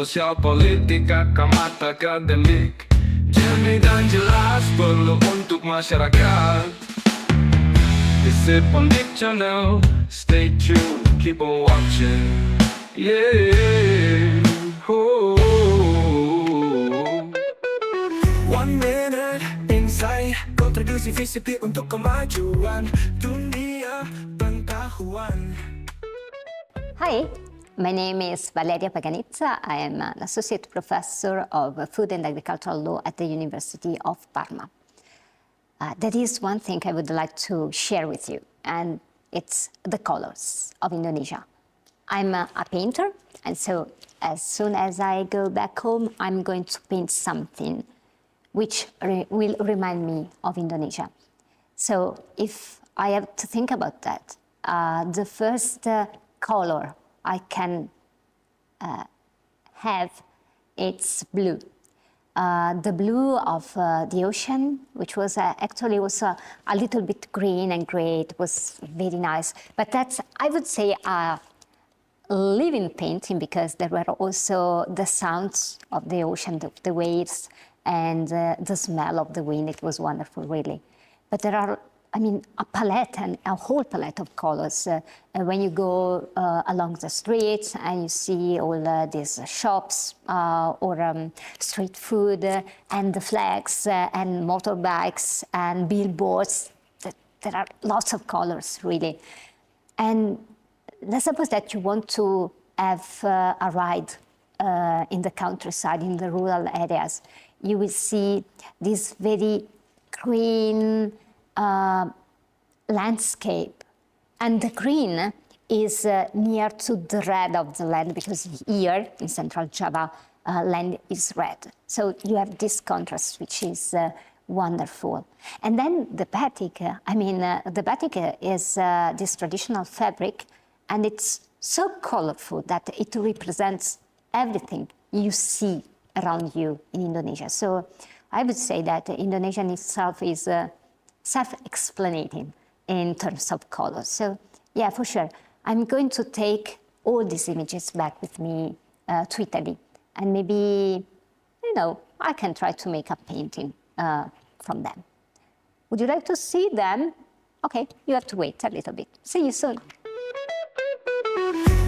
sosial, politik, akademik, jernih dan jelas perlu untuk masyarakat. Visip Undip Channel, stay tuned, keep on watching. Yeah. Oh. 1 minute insight, kontribusi Visip untuk kemajuan dunia pengetahuan. Hi, my name is Valeria Paganizza. I am an associate professor of food and agricultural law at the University of Parma. There is one thing I would like to share with you, and it's the colors of Indonesia. I'm a painter, and so as soon as I go back home, I'm going to paint something which will remind me of Indonesia. So if I have to think about that, the first color I can have, it's blue. The blue of the ocean, which was actually was a little bit green and gray. It was very nice. But that's, I would say, a living painting, because there were also the sounds of the ocean, the waves, and the smell of the wind. It was wonderful, really. But there are, I mean, a palette and a whole palette of colors. When you go along the streets and you see all these shops or street food and the flags and motorbikes and billboards, there are lots of colors, really. And let's suppose that you want to have a ride in the countryside, in the rural areas. You will see this very green landscape, and the green is near to the red of the land, because here in Central Java land is red. So you have this contrast, which is wonderful. And then the batik, the batik is this traditional fabric, and it's so colorful that it represents everything you see around you in Indonesia. So I would say that Indonesia in itself is self-explanating in terms of colors. So yeah, for sure, I'm going to take all these images back with me to Italy, and maybe, I can try to make a painting from them. Would you like to see them? Okay, you have to wait a little bit. See you soon.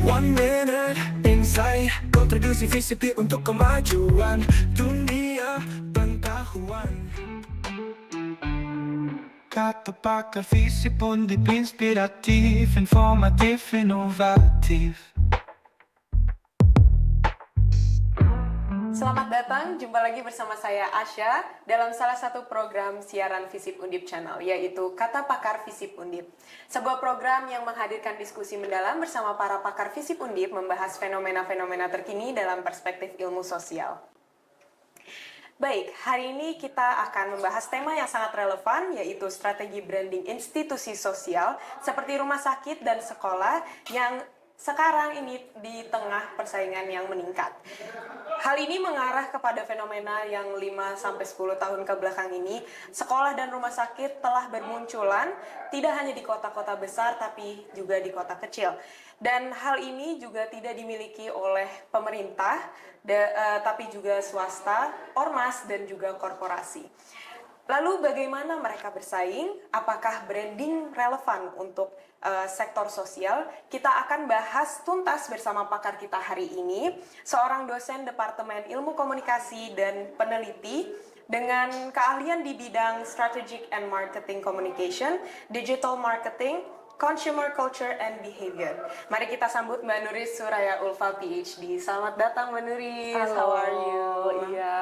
1 minute insight, kontribusi Visip untuk kemajuan dunia pengetahuan. Kata pakar Visip Undip, inspiratif, informatif, inovatif. Selamat datang, jumpa lagi bersama saya Asya dalam salah satu program siaran Visip Undip Channel, yaitu Kata Pakar Visip Undip. Sebuah program yang menghadirkan diskusi mendalam bersama para pakar Visip Undip, membahas fenomena-fenomena terkini dalam perspektif ilmu sosial. Baik, hari ini kita akan membahas tema yang sangat relevan, yaitu strategi branding institusi sosial seperti rumah sakit dan sekolah yang sekarang ini di tengah persaingan yang meningkat. Hal ini mengarah kepada fenomena yang 5-10 tahun ke belakang ini, sekolah dan rumah sakit telah bermunculan tidak hanya di kota-kota besar tapi juga di kota kecil. Dan hal ini juga tidak dimiliki oleh pemerintah, tapi juga swasta, ormas, dan juga korporasi. Lalu bagaimana mereka bersaing? Apakah branding relevan untuk sektor sosial? Kita akan bahas tuntas bersama pakar kita hari ini, seorang dosen Departemen Ilmu Komunikasi dan Peneliti dengan keahlian di bidang Strategic and Marketing Communication, Digital Marketing, Consumer Culture and Behavior. Mari kita sambut Mbak Nuris Suraya Ulfa PhD. Selamat datang Mbak Nuris. Halo. How are you? Iya,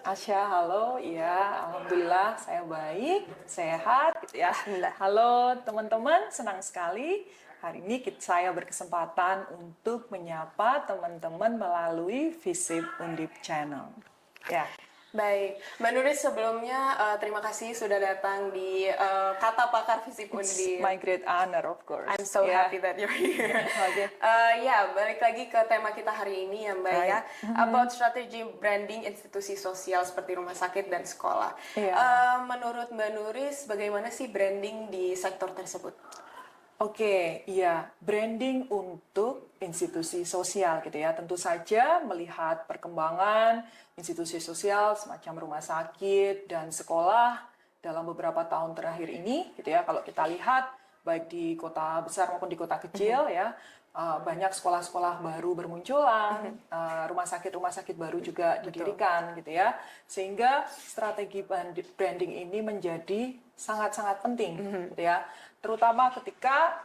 Asya, halo. Iya, alhamdulillah saya baik, sehat gitu ya. Alhamdulillah. Halo teman-teman, senang sekali hari ini saya berkesempatan untuk menyapa teman-teman melalui Visip Undip Channel. Ya. Baik, Mbak Nuris, sebelumnya terima kasih sudah datang di Kata Pakar Visip Undip. My great honor, of course. I'm so happy that you're here. Okay. Ya, balik lagi ke tema kita hari ini ya Mbak ya, about strategy branding institusi sosial seperti rumah sakit dan sekolah. Menurut Mbak Nuris, bagaimana sih branding di sektor tersebut? Oke, iya, branding untuk institusi sosial gitu ya. Tentu saja melihat perkembangan institusi sosial semacam rumah sakit dan sekolah dalam beberapa tahun terakhir ini gitu ya. Kalau kita lihat baik di kota besar maupun di kota kecil ya, banyak sekolah-sekolah baru bermunculan, rumah sakit baru juga didirikan gitu ya. Sehingga strategi branding ini menjadi sangat-sangat penting gitu ya. Terutama ketika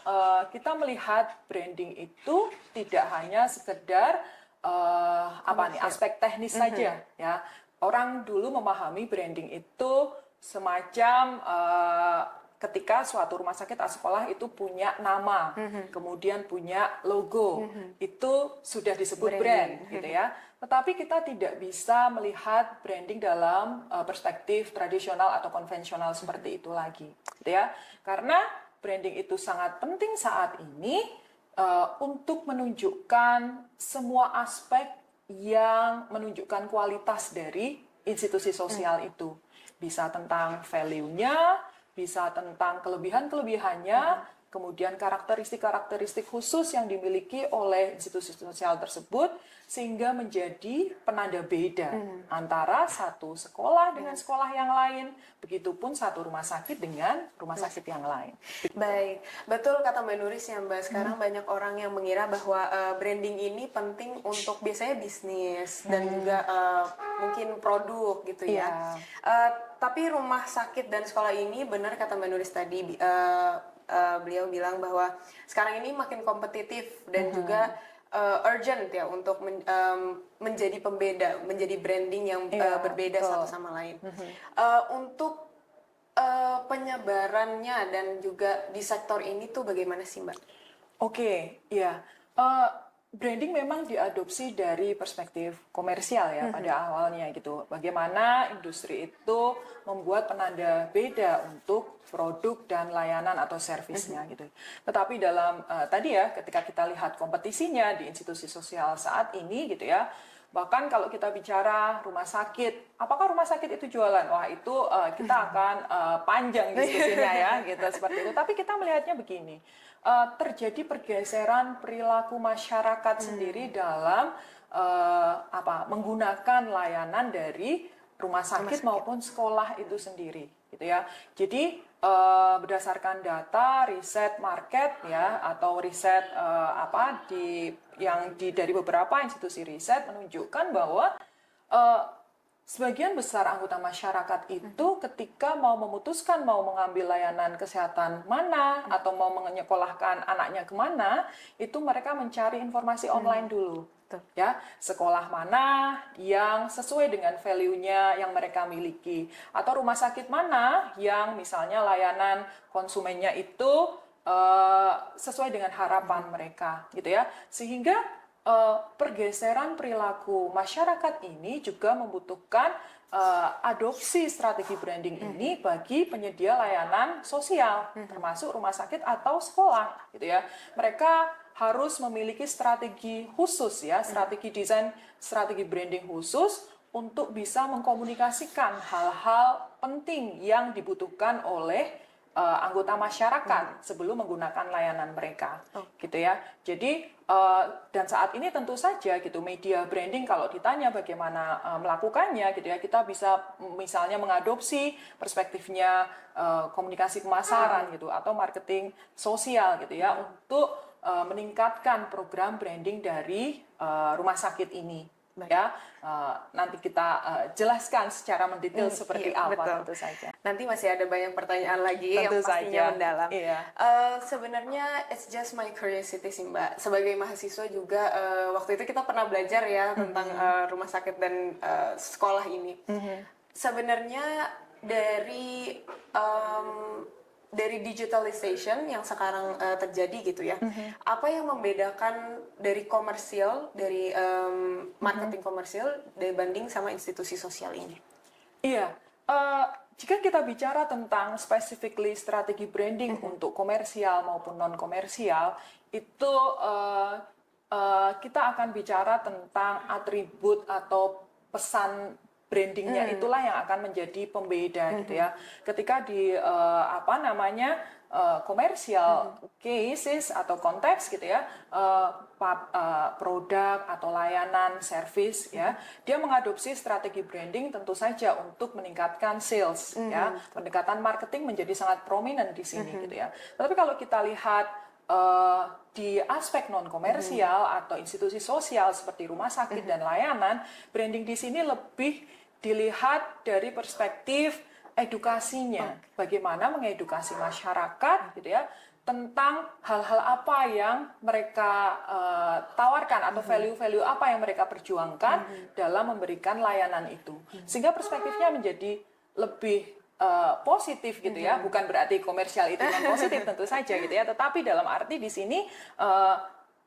kita melihat branding itu tidak hanya sekedar aspek teknis saja ya. Orang dulu memahami branding itu semacam ketika suatu rumah sakit atau sekolah itu punya nama, kemudian punya logo, itu sudah disebut brand gitu ya. Tetapi kita tidak bisa melihat branding dalam perspektif tradisional atau konvensional seperti itu lagi, gitu ya. Karena branding itu sangat penting saat ini untuk menunjukkan semua aspek yang menunjukkan kualitas dari institusi sosial itu. Bisa tentang value-nya, bisa tentang kelebihan-kelebihannya, kemudian karakteristik-karakteristik khusus yang dimiliki oleh institusi sosial tersebut, sehingga menjadi penanda beda antara satu sekolah dengan sekolah yang lain, begitupun satu rumah sakit dengan rumah sakit yang lain. Baik, betul kata Mbak Nuris ya Mbak, sekarang banyak orang yang mengira bahwa branding ini penting untuk biasanya bisnis dan juga mungkin produk gitu ya. Tapi rumah sakit dan sekolah ini benar kata Mbak Nuris tadi, beliau bilang bahwa sekarang ini makin kompetitif dan juga urgent ya untuk menjadi pembeda, menjadi branding yang berbeda satu sama lain. Untuk penyebarannya dan juga di sektor ini tuh bagaimana sih Mbak? Oke, ya. Branding memang diadopsi dari perspektif komersial ya pada awalnya gitu. Bagaimana industri itu membuat penanda beda untuk produk dan layanan atau servisnya gitu. Tetapi dalam tadi ya ketika kita lihat kompetisinya di institusi sosial saat ini gitu ya. Bahkan kalau kita bicara rumah sakit, apakah rumah sakit itu jualan? Wah itu kita akan panjang diskusinya ya gitu seperti itu. Tapi kita melihatnya begini. Terjadi pergeseran perilaku masyarakat sendiri dalam menggunakan layanan dari rumah sakit maupun sekolah itu sendiri gitu ya. Jadi berdasarkan data riset market ya atau riset dari beberapa institusi riset menunjukkan bahwa sebagian besar anggota masyarakat itu ketika mau memutuskan mau mengambil layanan kesehatan mana atau mau menyekolahkan anaknya kemana, itu mereka mencari informasi online dulu. Ya, sekolah mana yang sesuai dengan value-nya yang mereka miliki, atau rumah sakit mana yang misalnya layanan konsumennya itu sesuai dengan harapan mereka, gitu ya, sehingga pergeseran perilaku masyarakat ini juga membutuhkan adopsi strategi branding ini bagi penyedia layanan sosial, termasuk rumah sakit atau sekolah, gitu ya. Mereka harus memiliki strategi khusus ya, strategi desain, strategi branding khusus untuk bisa mengkomunikasikan hal-hal penting yang dibutuhkan oleh anggota masyarakat sebelum menggunakan layanan mereka, gitu ya. Jadi dan saat ini tentu saja gitu media branding kalau ditanya bagaimana melakukannya, gitu ya, kita bisa misalnya mengadopsi perspektifnya komunikasi pemasaran gitu atau marketing sosial gitu ya untuk meningkatkan program branding dari rumah sakit ini. Ya, nanti kita jelaskan secara mendetail seperti apa tentu saja. Nanti masih ada banyak pertanyaan lagi tentu yang pastinya saja mendalam. Iya. Sebenarnya it's just my curiosity sih Mbak. Sebagai mahasiswa juga waktu itu kita pernah belajar ya tentang rumah sakit dan sekolah ini. Sebenarnya dari digitalization yang sekarang terjadi gitu ya, apa yang membedakan dari komersial, dari marketing komersial dibanding sama institusi sosial ini? Iya, jika kita bicara tentang specifically strategi branding untuk komersial maupun non komersial, itu kita akan bicara tentang atribut atau pesan brandingnya itulah yang akan menjadi pembeda gitu ya. Ketika di komersial cases atau konteks gitu ya, produk atau layanan service ya, dia mengadopsi strategi branding tentu saja untuk meningkatkan sales ya. Pendekatan marketing menjadi sangat prominent di sini gitu ya. Tapi kalau kita lihat di aspek non komersial atau institusi sosial seperti rumah sakit dan layanan, branding di sini lebih dilihat dari perspektif edukasinya, bagaimana mengedukasi masyarakat gitu ya tentang hal-hal apa yang mereka tawarkan atau value-value apa yang mereka perjuangkan dalam memberikan layanan itu, sehingga perspektifnya menjadi lebih positif gitu ya. Bukan berarti komersial itu non positif tentu saja gitu ya, tetapi dalam arti di sini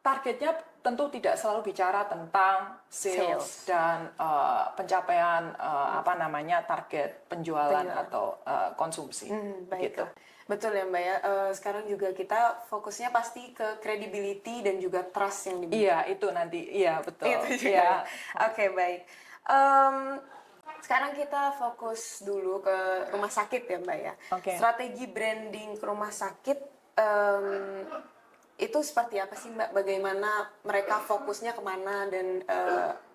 targetnya tentu tidak selalu bicara tentang sales dan pencapaian target penjualan atau konsumsi. Gitu. Betul ya Mbak ya. Sekarang juga kita fokusnya pasti ke credibility dan juga trust yang dibuat. Iya, itu nanti. Iya, betul. Itu juga. Iya. Oke, baik. Sekarang kita fokus dulu ke rumah sakit ya Mbak ya. Strategi branding ke rumah sakit itu seperti apa sih Mbak? Bagaimana mereka fokusnya kemana dan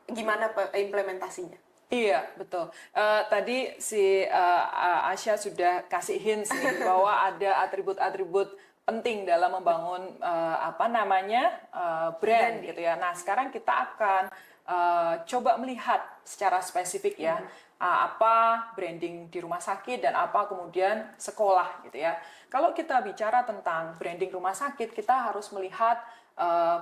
gimana implementasinya? Iya, betul. Tadi si Asya sudah kasih hints nih bahwa ada atribut-atribut penting dalam membangun brand gitu ya. Nah, sekarang kita akan coba melihat secara spesifik ya, apa branding di rumah sakit dan apa kemudian sekolah gitu ya. Kalau kita bicara tentang branding rumah sakit, kita harus melihat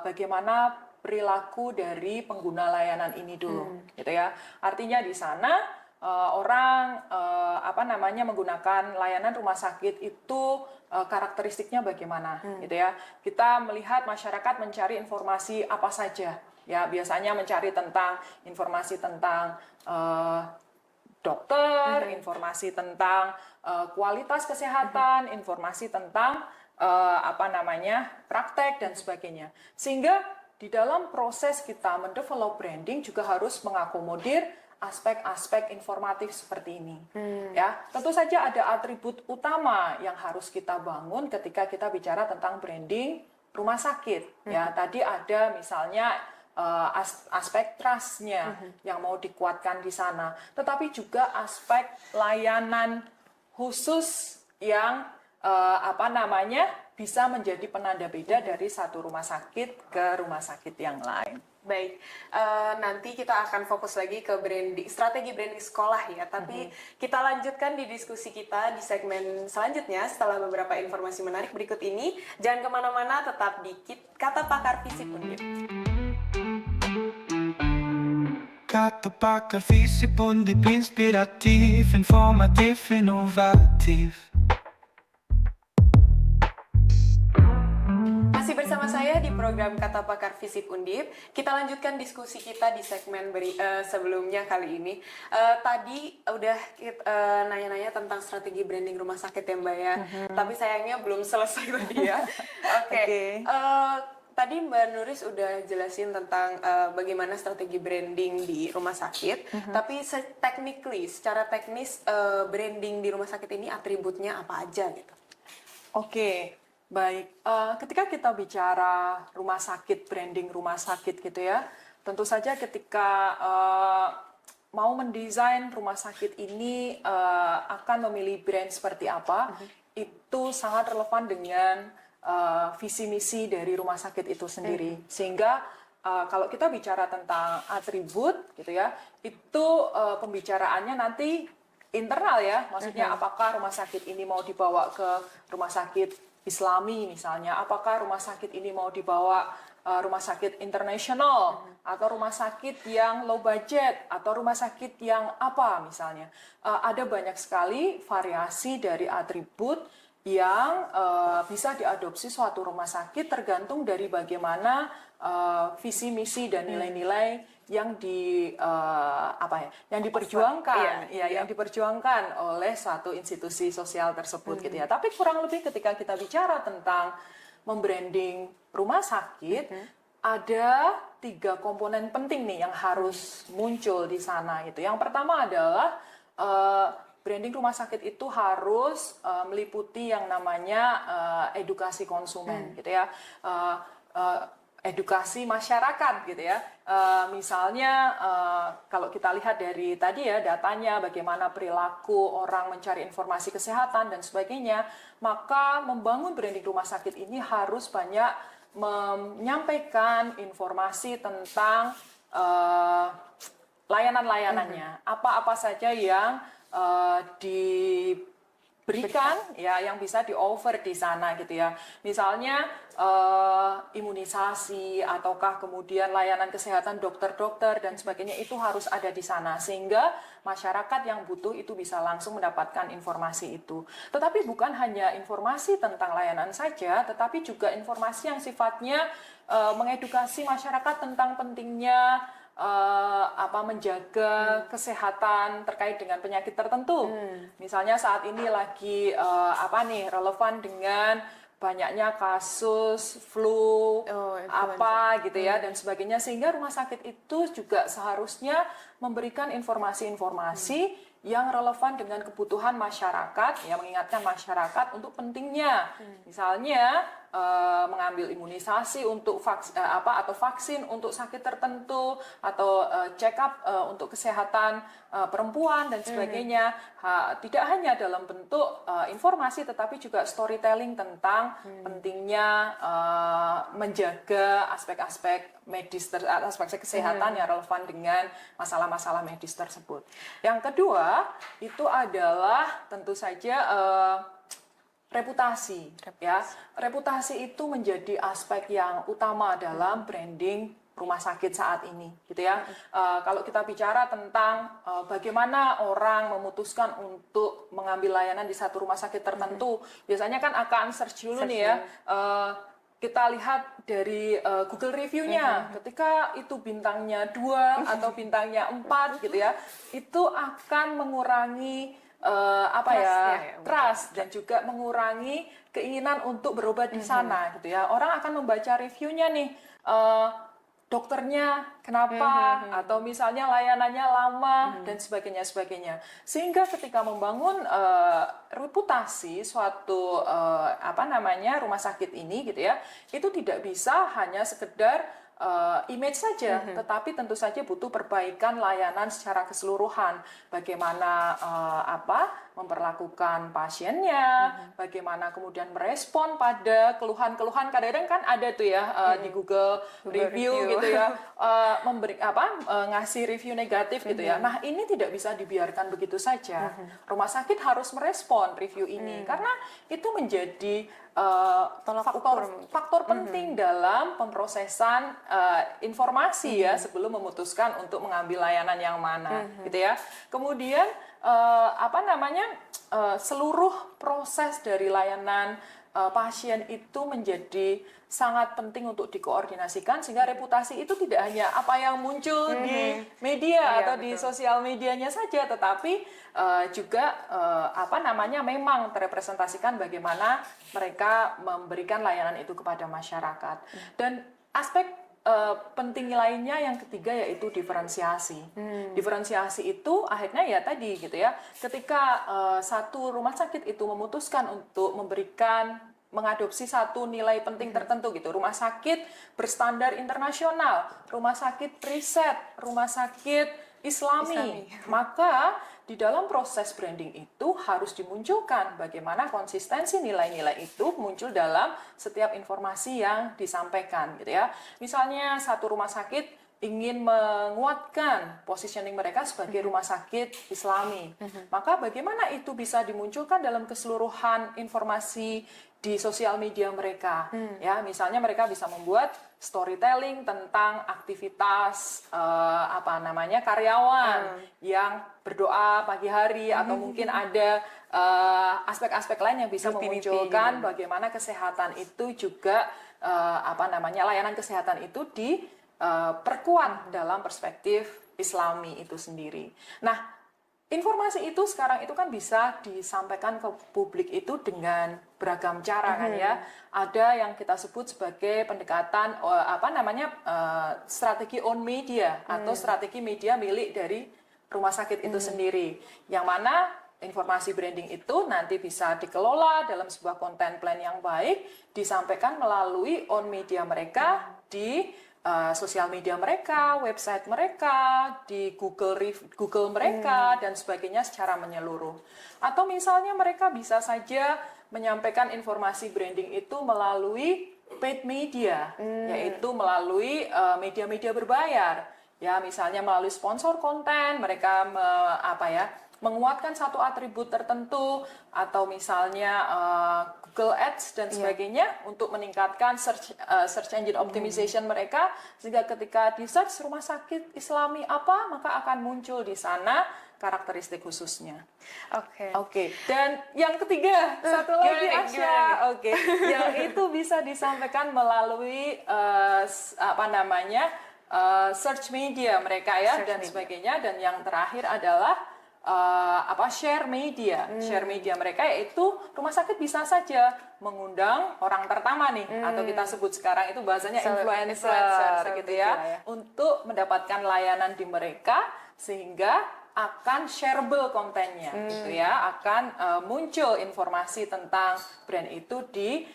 bagaimana perilaku dari pengguna layanan ini dulu, gitu ya. Artinya di sana orang menggunakan layanan rumah sakit itu karakteristiknya bagaimana, gitu ya. Kita melihat masyarakat mencari informasi apa saja, ya biasanya mencari tentang informasi tentang dokter, informasi tentang kualitas kesehatan, informasi tentang praktek dan sebagainya. Sehingga di dalam proses kita mendevelop branding juga harus mengakomodir aspek-aspek informatif seperti ini. Ya, tentu saja ada atribut utama yang harus kita bangun ketika kita bicara tentang branding rumah sakit. Ya, tadi ada misalnya aspek trust-nya yang mau dikuatkan di sana, tetapi juga aspek layanan khusus yang bisa menjadi penanda beda dari satu rumah sakit ke rumah sakit yang lain. Baik, nanti kita akan fokus lagi ke branding, strategi branding sekolah ya. Tapi kita lanjutkan di diskusi kita di segmen selanjutnya setelah beberapa informasi menarik berikut ini. Jangan kemana-mana, tetap di Kata Pakar Visip Undip. Kata Pakar Visip Undip, inspiratif, informatif, inovatif. Masih bersama saya di program Kata Pakar Visip Undip. Kita lanjutkan diskusi kita di segmen sebelumnya kali ini. Tadi udah nanya-nanya tentang strategi branding rumah sakit ya Mbak ya. Tapi sayangnya belum selesai tadi ya. Oke. Tadi Mbak Nuris udah jelasin tentang bagaimana strategi branding di rumah sakit. Tapi secara teknis branding di rumah sakit ini atributnya apa aja gitu? Oke. Baik, ketika kita bicara rumah sakit, branding rumah sakit gitu ya, tentu saja ketika mau mendesain rumah sakit ini akan memilih brand seperti apa, itu sangat relevan dengan visi misi dari rumah sakit itu sendiri. Sehingga kalau kita bicara tentang atribut gitu ya, itu pembicaraannya nanti internal ya, maksudnya apakah rumah sakit ini mau dibawa ke rumah sakit Islami misalnya, apakah rumah sakit ini mau dibawa rumah sakit internasional atau rumah sakit yang low budget atau rumah sakit yang apa misalnya. Ada banyak sekali variasi dari atribut yang bisa diadopsi suatu rumah sakit tergantung dari bagaimana visi misi dan nilai-nilai yang diperjuangkan yang diperjuangkan oleh satu institusi sosial tersebut gitu ya. Tapi kurang lebih ketika kita bicara tentang membranding rumah sakit, ada 3 komponen penting nih yang harus muncul di sana itu. Yang pertama adalah branding rumah sakit itu harus meliputi yang namanya edukasi konsumen gitu ya. Edukasi masyarakat gitu ya. Misalnya kalau kita lihat dari tadi ya datanya bagaimana perilaku orang mencari informasi kesehatan dan sebagainya, maka membangun branding rumah sakit ini harus banyak menyampaikan informasi tentang layanan-layanannya, apa-apa saja yang diberikan ya, yang bisa di-offer di sana gitu ya. Misalnya imunisasi ataukah kemudian layanan kesehatan dokter-dokter dan sebagainya itu harus ada di sana sehingga masyarakat yang butuh itu bisa langsung mendapatkan informasi itu. Tetapi bukan hanya informasi tentang layanan saja, tetapi juga informasi yang sifatnya mengedukasi masyarakat tentang pentingnya menjaga kesehatan terkait dengan penyakit tertentu. Misalnya saat ini lagi relevan dengan banyaknya kasus flu gitu ya dan sebagainya, sehingga rumah sakit itu juga seharusnya memberikan informasi-informasi yang relevan dengan kebutuhan masyarakat, ya, mengingatkan masyarakat untuk pentingnya, misalnya mengambil imunisasi untuk vaksin untuk sakit tertentu atau check up untuk kesehatan perempuan dan sebagainya. Tidak hanya dalam bentuk informasi, tetapi juga storytelling tentang pentingnya menjaga aspek-aspek medis, aspek kesehatan yang relevan dengan masalah-masalah medis tersebut. Yang kedua itu adalah tentu saja reputasi. Ya, reputasi itu menjadi aspek yang utama dalam branding rumah sakit saat ini, gitu ya. Kalau kita bicara tentang bagaimana orang memutuskan untuk mengambil layanan di satu rumah sakit tertentu, biasanya kan akan search dulu nih ya. Kita lihat dari Google review-nya, ketika itu bintangnya 2 atau bintangnya 4 gitu ya, itu akan mengurangi trust dan juga mengurangi keinginan untuk berobat di sana gitu ya. Orang akan membaca reviewnya nih, dokternya kenapa, atau misalnya layanannya lama dan sebagainya. Sehingga ketika membangun reputasi suatu rumah sakit ini gitu ya, itu tidak bisa hanya sekedar image saja, tetapi tentu saja butuh perbaikan layanan secara keseluruhan. Bagaimana memperlakukan pasiennya, bagaimana kemudian merespon pada keluhan-keluhan. Kadang-kadang kan ada tuh ya di Google review gitu ya, ngasih review negatif gitu ya. Nah, ini tidak bisa dibiarkan begitu saja. Rumah sakit harus merespon review ini karena itu menjadi faktor penting dalam pemrosesan informasi ya sebelum memutuskan untuk mengambil layanan yang mana gitu ya. Kemudian seluruh proses dari layanan pasien itu menjadi sangat penting untuk dikoordinasikan sehingga reputasi itu tidak hanya apa yang muncul di media atau di sosial medianya saja, tetapi juga memang terrepresentasikan bagaimana mereka memberikan layanan itu kepada masyarakat. Dan aspek penting lainnya yang ketiga yaitu diferensiasi. Diferensiasi itu akhirnya ya tadi gitu ya, ketika satu rumah sakit itu memutuskan untuk mengadopsi satu nilai penting tertentu gitu, rumah sakit berstandar internasional, rumah sakit riset, rumah sakit Islami. Maka di dalam proses branding itu harus dimunculkan bagaimana konsistensi nilai-nilai itu muncul dalam setiap informasi yang disampaikan gitu ya. Misalnya satu rumah sakit ingin menguatkan positioning mereka sebagai rumah sakit Islami. Maka bagaimana itu bisa dimunculkan dalam keseluruhan informasi di sosial media mereka? Ya, misalnya mereka bisa membuat storytelling tentang aktivitas karyawan yang berdoa pagi hari atau mungkin ada aspek-aspek lain yang bisa memunculkan bagaimana kesehatan itu juga layanan kesehatan itu diperkuat dalam perspektif Islami itu sendiri. Nah, informasi itu sekarang itu kan bisa disampaikan ke publik itu dengan beragam cara kan ya. Ada yang kita sebut sebagai pendekatan strategi on media atau strategi media milik dari rumah sakit itu sendiri. Yang mana informasi branding itu nanti bisa dikelola dalam sebuah konten plan yang baik, disampaikan melalui on media mereka di sosial media mereka, website mereka, di Google mereka, dan sebagainya secara menyeluruh. Atau misalnya mereka bisa saja menyampaikan informasi branding itu melalui paid media, yaitu melalui media-media berbayar. Ya, misalnya melalui sponsor konten, mereka menguatkan satu atribut tertentu, atau misalnya Google Ads dan sebagainya untuk meningkatkan search engine optimization mereka, sehingga ketika di search rumah sakit Islami apa, maka akan muncul di sana karakteristik khususnya. Oke. Dan yang ketiga, satu lagi Asya. Oke. Yang itu bisa disampaikan melalui search media mereka ya, dan sebagainya. Dan yang terakhir adalah share media. Share media mereka yaitu rumah sakit bisa saja mengundang orang pertama nih, atau kita sebut sekarang itu bahasanya influencer gitu ya, untuk mendapatkan layanan di mereka, sehingga akan shareable kontennya gitu ya, akan muncul informasi tentang brand itu di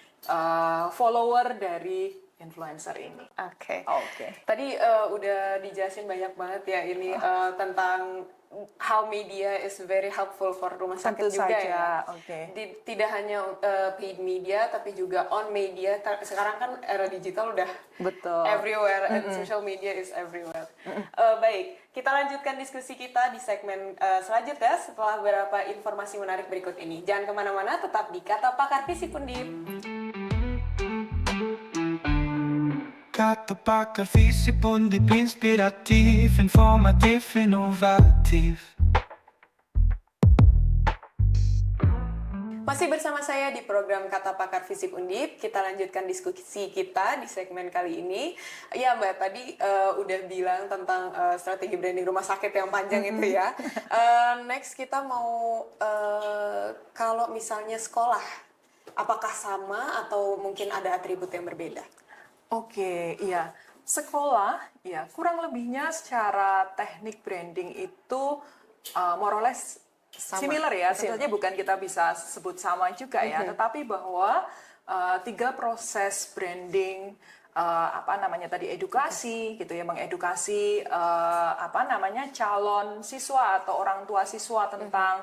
follower dari influencer ini. Oke. Tadi udah dijelasin banyak banget ya ini tentang how media is very helpful for rumah sakit Tentu juga saja. ya. Tidak hanya paid media tapi juga on media. Sekarang kan era digital udah Betul. everywhere and social media is everywhere. Baik, kita lanjutkan diskusi kita di segmen selanjutnya setelah beberapa informasi menarik berikut ini. Jangan kemana-mana, tetap di Kata Pakar Fisip Undip. Kata Pakar Fisip Undip, inspiratif, informatif, inovatif. Masih bersama saya di program Kata Pakar Fisip Undip. Kita lanjutkan diskusi kita di segmen kali ini. Ya Mbak, tadi udah bilang tentang strategi branding rumah sakit yang panjang itu ya. Next kita mau kalau misalnya sekolah, apakah sama atau mungkin ada atribut yang berbeda? Oke, iya. Sekolah, ya kurang lebihnya secara teknik branding itu more or less similar ya. Tentunya bukan kita bisa sebut sama juga ya, tetapi bahwa 3 proses branding, edukasi gitu ya, mengedukasi calon siswa atau orang tua siswa tentang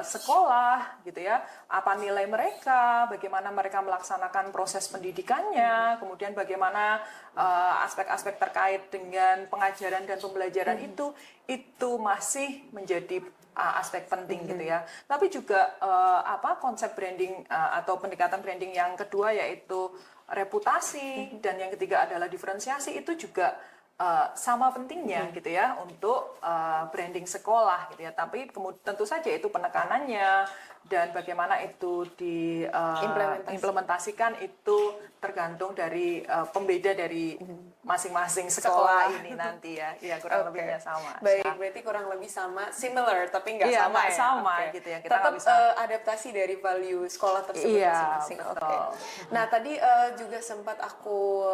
sekolah gitu ya, apa nilai mereka, bagaimana mereka melaksanakan proses pendidikannya, kemudian bagaimana aspek-aspek terkait dengan pengajaran dan pembelajaran itu masih menjadi aspek penting gitu ya. Tapi juga konsep branding atau pendekatan branding yang kedua yaitu reputasi, dan yang ketiga adalah diferensiasi, itu juga sama pentingnya gitu ya untuk branding sekolah gitu ya. Tapi tentu saja itu penekanannya dan bagaimana itu diimplementasikan itu tergantung dari pembeda dari masing-masing sekolah ini nanti ya. Ya kurang lebihnya sama. Baik, berarti kurang lebih sama, similar tapi nggak sama ya. Sama gitu ya. Kita tetap bisa adaptasi dari value sekolah tersebut masing-masing. Oke. Nah tadi juga sempat aku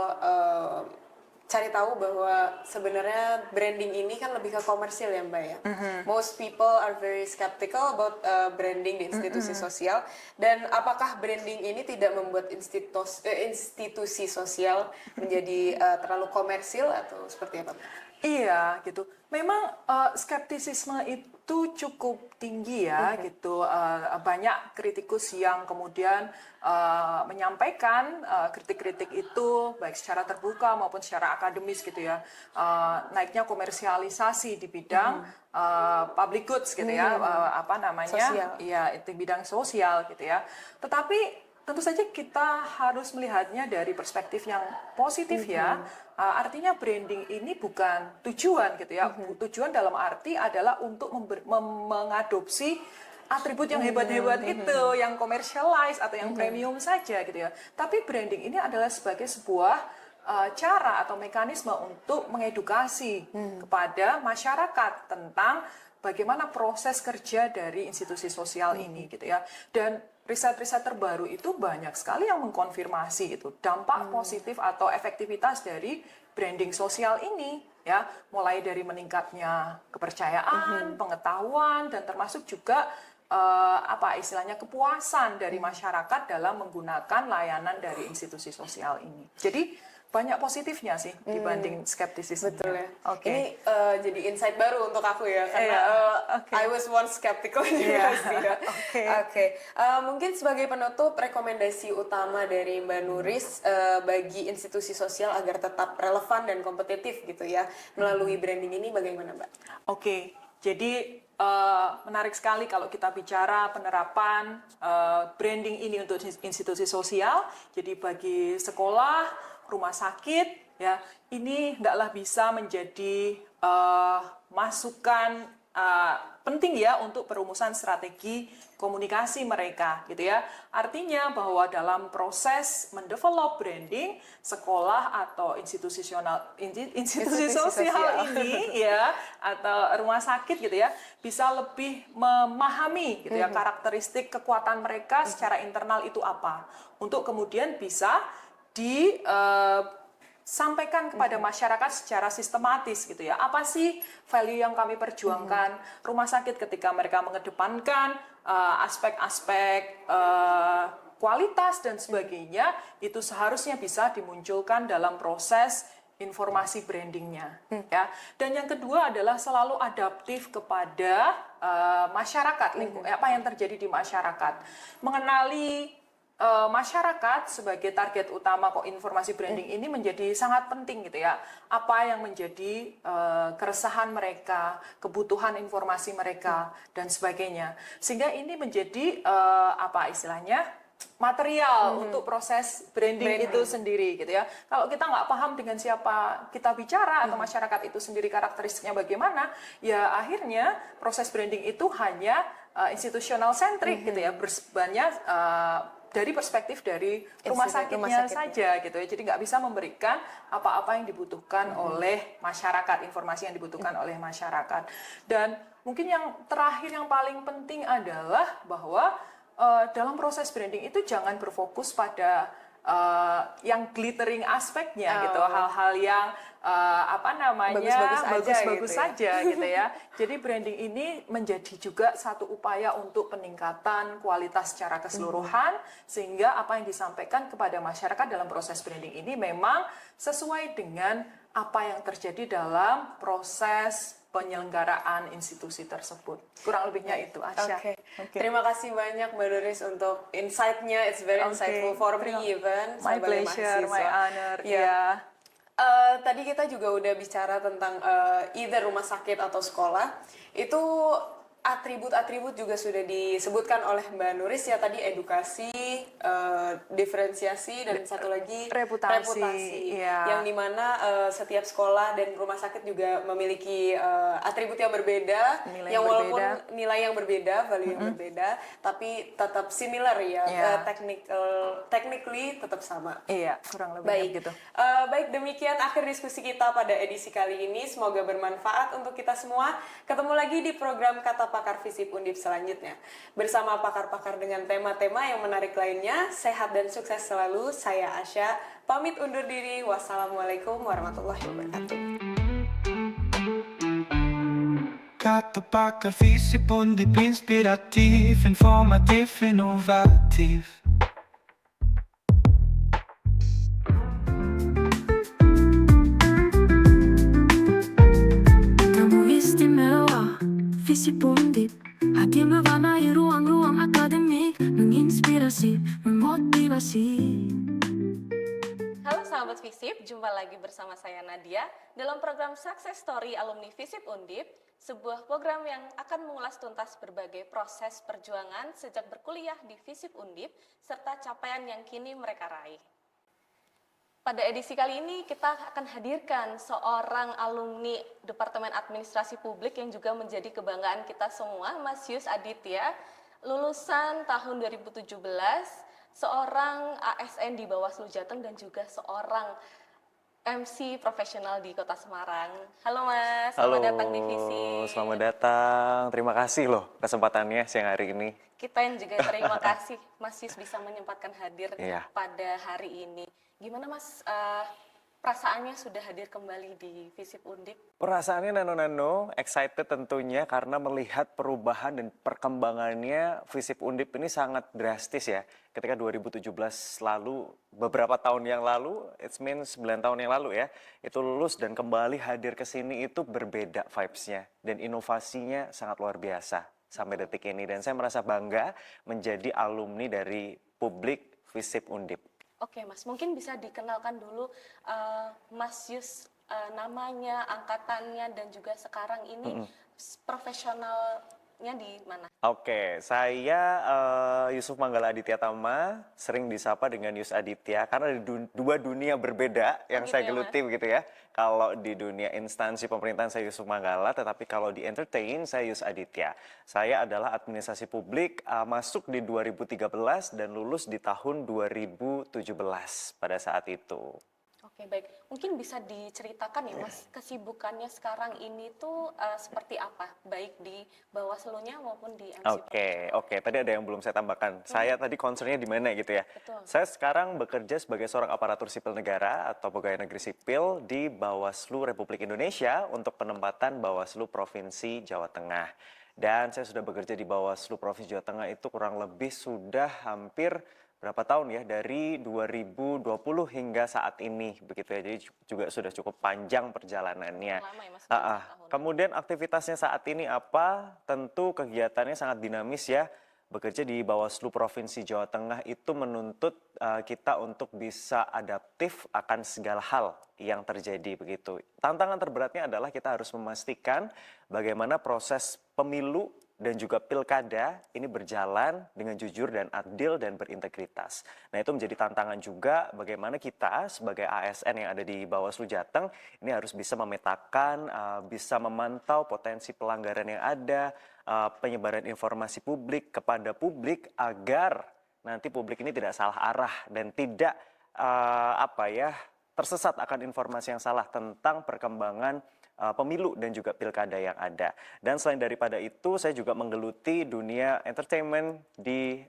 cari tahu bahwa sebenarnya branding ini kan lebih ke komersil ya Mbak ya. Most people are very skeptical about branding di institusi sosial, dan apakah branding ini tidak membuat institusi sosial menjadi terlalu komersil atau seperti apa? Iya gitu. Memang skeptisisme itu cukup tinggi ya gitu. Banyak kritikus yang kemudian menyampaikan kritik-kritik itu baik secara terbuka maupun secara akademis gitu ya. Naiknya komersialisasi di bidang public goods gitu ya. Sosial. Iya, itu bidang sosial gitu ya. Tetapi tentu saja kita harus melihatnya dari perspektif yang positif ya. Artinya branding ini bukan tujuan gitu ya. Tujuan dalam arti adalah untuk mengadopsi atribut yang hebat-hebat itu, yang commercialized atau yang premium saja gitu ya. Tapi branding ini adalah sebagai sebuah cara atau mekanisme untuk mengedukasi kepada masyarakat tentang bagaimana proses kerja dari institusi sosial ini gitu ya. Dan riset-riset terbaru itu banyak sekali yang mengkonfirmasi itu dampak positif atau efektivitas dari branding sosial ini ya, mulai dari meningkatnya kepercayaan, pengetahuan, dan termasuk juga apa istilahnya kepuasan dari masyarakat dalam menggunakan layanan dari institusi sosial ini. Jadi banyak positifnya sih dibanding skeptisisme. Betul ya. Oke. Ini jadi insight baru untuk aku ya, karena I was once skeptical juga sih ya. Oke. Mungkin sebagai penutup, rekomendasi utama dari Mbak Nuris bagi institusi sosial agar tetap relevan dan kompetitif gitu ya melalui branding ini bagaimana Mbak? Oke. Jadi menarik sekali kalau kita bicara penerapan branding ini untuk institusi sosial. Jadi bagi sekolah, rumah sakit, ya ini hendaklah bisa menjadi masukan penting ya untuk perumusan strategi komunikasi mereka, gitu ya. Artinya bahwa dalam proses mendevelop branding sekolah atau institusi sosial ini ya atau rumah sakit gitu ya bisa lebih memahami gitu ya karakteristik kekuatan mereka secara internal itu apa untuk kemudian bisa disampaikan kepada masyarakat secara sistematis gitu ya. Apa sih value yang kami perjuangkan rumah sakit ketika mereka mengedepankan aspek-aspek kualitas dan sebagainya, itu seharusnya bisa dimunculkan dalam proses informasi brandingnya ya. Dan yang kedua adalah selalu adaptif kepada masyarakat, apa yang terjadi di masyarakat, mengenali masyarakat sebagai target utama kok informasi branding ini menjadi sangat penting gitu ya. Apa yang menjadi keresahan mereka, kebutuhan informasi mereka dan sebagainya. Sehingga ini menjadi apa istilahnya material untuk proses branding itu sendiri gitu ya. Kalau kita nggak paham dengan siapa kita bicara atau masyarakat itu sendiri karakteristiknya bagaimana, ya akhirnya proses branding itu hanya institutional centric gitu ya, banyak dari perspektif dari rumah sakitnya saja gitu ya. Jadi nggak bisa memberikan apa-apa yang dibutuhkan oleh masyarakat, informasi yang dibutuhkan oleh masyarakat. Dan mungkin yang terakhir yang paling penting adalah bahwa dalam proses branding itu jangan berfokus pada yang glittering aspeknya gitu, hal-hal yang apa namanya bagus-bagus saja gitu ya. Jadi branding ini menjadi juga satu upaya untuk peningkatan kualitas secara keseluruhan sehingga apa yang disampaikan kepada masyarakat dalam proses branding ini memang sesuai dengan apa yang terjadi dalam proses penyelenggaraan institusi tersebut. Kurang lebihnya itu, Asya. Okay. Terima kasih banyak Mbak Doris untuk insight-nya. It's very insightful for me even. My pleasure, my honor. Ya. Tadi kita juga udah bicara tentang either rumah sakit atau sekolah. Itu atribut-atribut juga sudah disebutkan oleh Mbak Nuris ya tadi, edukasi, diferensiasi, dan satu lagi reputasi. Yeah. Yang dimana setiap sekolah dan rumah sakit juga memiliki atribut yang berbeda, walaupun nilai yang berbeda, value yang berbeda, tapi tetap similar ya, technically tetap sama. Iya, kurang lebih gitu. Baik, demikian akhir diskusi kita pada edisi kali ini. Semoga bermanfaat untuk kita semua. Ketemu lagi di program Kata Pakar Visip Undip selanjutnya. Bersama pakar-pakar dengan tema-tema yang menarik lainnya. Sehat dan sukses selalu. Saya Asya, pamit undur diri. Wassalamualaikum warahmatullahi wabarakatuh. Kata Pakar Visip Undip, inspiratif, informatif, inovatif. Visip Undip hadir mewarnai ruang-ruang akademik, menginspirasi, memotivasi. Halo sahabat Visip, jumpa lagi bersama saya Nadia dalam program Success Story Alumni Visip Undip, sebuah program yang akan mengulas tuntas berbagai proses perjuangan sejak berkuliah di Visip Undip serta capaian yang kini mereka raih. Pada edisi kali ini kita akan hadirkan seorang alumni Departemen Administrasi Publik yang juga menjadi kebanggaan kita semua, Mas Yus Aditya, lulusan tahun 2017, seorang ASN di Bawaslu Jateng dan juga seorang MC profesional di Kota Semarang. Halo Mas, Halo, selamat datang di Visip. selamat datang. Terima kasih loh kesempatannya siang hari ini. Kita yang juga terima kasih Mas Yus bisa menyempatkan hadir Iya. pada hari ini. Gimana Mas, perasaannya sudah hadir kembali di Visip Undip? Perasaannya nano-nano, excited tentunya karena melihat perubahan dan perkembangannya Visip Undip ini sangat drastis ya. Ketika 2017 lalu, beberapa tahun yang lalu, it means 9 tahun yang lalu ya, itu lulus dan kembali hadir ke sini itu berbeda vibes-nya dan inovasinya sangat luar biasa sampai detik ini. Dan saya merasa bangga menjadi alumni dari Publik Visip Undip. Oke Mas, mungkin bisa dikenalkan dulu Mas Yus, namanya, angkatannya, dan juga sekarang ini profesionalnya di mana? Oke, saya Yusuf Manggala Aditya Tama, sering disapa dengan Yus Aditya karena ada dua dunia berbeda yang gitu saya ya, geluti begitu ya. Kalau di dunia instansi pemerintahan saya Yusuf Manggala, tetapi kalau di entertain saya Yus Aditya. Saya adalah administrasi publik, masuk di 2013 dan lulus di tahun 2017 pada saat itu. Oke, baik. Mungkin bisa diceritakan ya Mas, kesibukannya sekarang ini tuh seperti apa? Baik di Bawaslu-nya maupun di MC. Oke. Tadi ada yang belum saya tambahkan. Saya tadi concernnya di mana gitu ya. Betul. Saya sekarang bekerja sebagai seorang aparatur sipil negara atau pegawai negeri sipil di Bawaslu Republik Indonesia untuk penempatan Bawaslu Provinsi Jawa Tengah. Dan saya sudah bekerja di Bawaslu Provinsi Jawa Tengah itu kurang lebih sudah hampir berapa tahun ya, dari 2020 hingga saat ini begitu ya, jadi juga sudah cukup panjang perjalanannya. Lama ya Mas, 20 Ah, tahun. Kemudian aktivitasnya saat ini apa? Tentu kegiatannya sangat dinamis ya. Bekerja di Bawaslu Provinsi Jawa Tengah itu menuntut kita untuk bisa adaptif akan segala hal yang terjadi begitu. Tantangan terberatnya adalah kita harus memastikan bagaimana proses pemilu dan juga pilkada ini berjalan dengan jujur dan adil dan berintegritas. Nah, itu menjadi tantangan juga bagaimana kita sebagai ASN yang ada di Bawaslu Jateng ini harus bisa memetakan, bisa memantau potensi pelanggaran yang ada, penyebaran informasi publik kepada publik agar nanti publik ini tidak salah arah dan tidak tersesat akan informasi yang salah tentang perkembangan pemilu dan juga pilkada yang ada. Dan selain daripada itu, saya juga menggeluti dunia entertainment di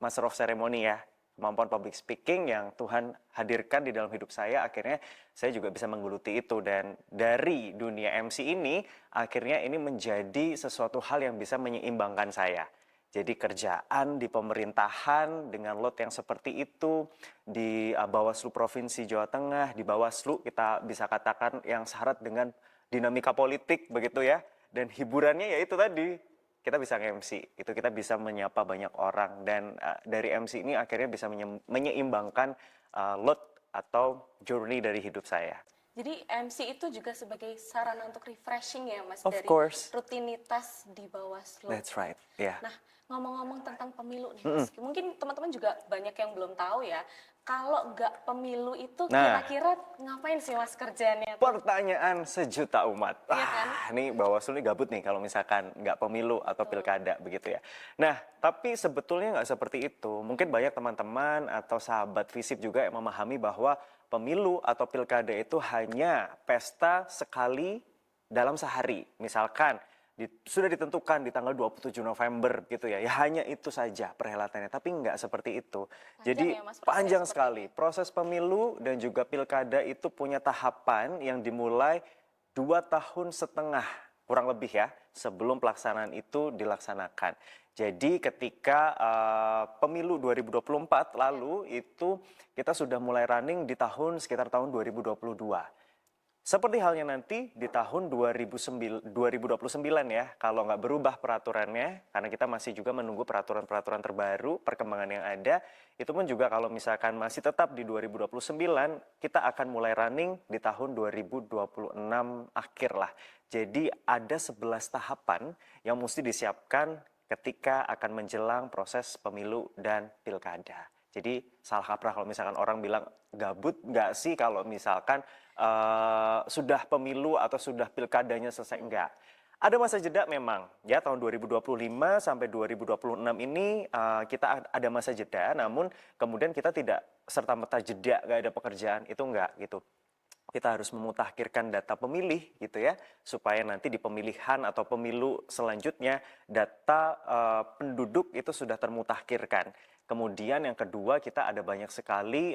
Master of Ceremony ya. Kemampuan public speaking yang Tuhan hadirkan di dalam hidup saya, akhirnya saya juga bisa menggeluti itu. Dan dari dunia MC ini, akhirnya ini menjadi sesuatu hal yang bisa menyeimbangkan saya. Jadi kerjaan di pemerintahan dengan lot yang seperti itu, di Bawaslu Provinsi Jawa Tengah, di Bawaslu kita bisa katakan yang syarat dengan dinamika politik begitu ya. Dan hiburannya ya itu tadi, kita bisa nge-MC, itu kita bisa menyapa banyak orang. Dan dari MC ini akhirnya bisa menyeimbangkan lot atau journey dari hidup saya. Jadi MC itu juga sebagai sarana untuk refreshing ya Mas, Of dari course. rutinitas di Bawaslu. That's right, ya. Nah, ngomong-ngomong tentang pemilu nih Mas, mungkin teman-teman juga banyak yang belum tahu ya, kalau nggak pemilu itu Nah. kira-kira ngapain sih Mas kerjanya? Pertanyaan sejuta umat. Iya kan? Ini Bawaslu ini gabut nih kalau misalkan nggak pemilu atau pilkada begitu ya. Nah, tapi sebetulnya nggak seperti itu. Mungkin banyak teman-teman atau sahabat FISIP juga yang memahami bahwa pemilu atau pilkada itu hanya pesta sekali dalam sehari. Misalkan sudah ditentukan di tanggal 27 November gitu ya. Ya hanya itu saja perhelatannya, tapi nggak seperti itu. Jadi ya, Mas, prosesnya panjang seperti sekali. Proses pemilu dan juga pilkada itu punya tahapan yang dimulai 2,5 tahun kurang lebih ya sebelum pelaksanaan itu dilaksanakan. Jadi ketika pemilu 2024 lalu itu kita sudah mulai running di sekitar tahun 2022. Seperti halnya nanti di tahun 2029 ya, kalau nggak berubah peraturannya, karena kita masih juga menunggu peraturan-peraturan terbaru, perkembangan yang ada, itu pun juga kalau misalkan masih tetap di 2029, kita akan mulai running di tahun 2026 akhir lah. Jadi ada 11 tahapan yang mesti disiapkan ketika akan menjelang proses pemilu dan pilkada. Jadi salah kaprah kalau misalkan orang bilang gabut nggak sih kalau misalkan sudah pemilu atau sudah pilkadanya selesai, enggak. Ada masa jeda memang ya, tahun 2025 sampai 2026 ini kita ada masa jeda, namun kemudian kita tidak serta-merta jeda nggak ada pekerjaan, itu enggak gitu. kita harus memutakhirkan data pemilih gitu ya, supaya nanti di pemilihan atau pemilu selanjutnya data penduduk itu sudah termutakhirkan. Kemudian yang kedua, kita ada banyak sekali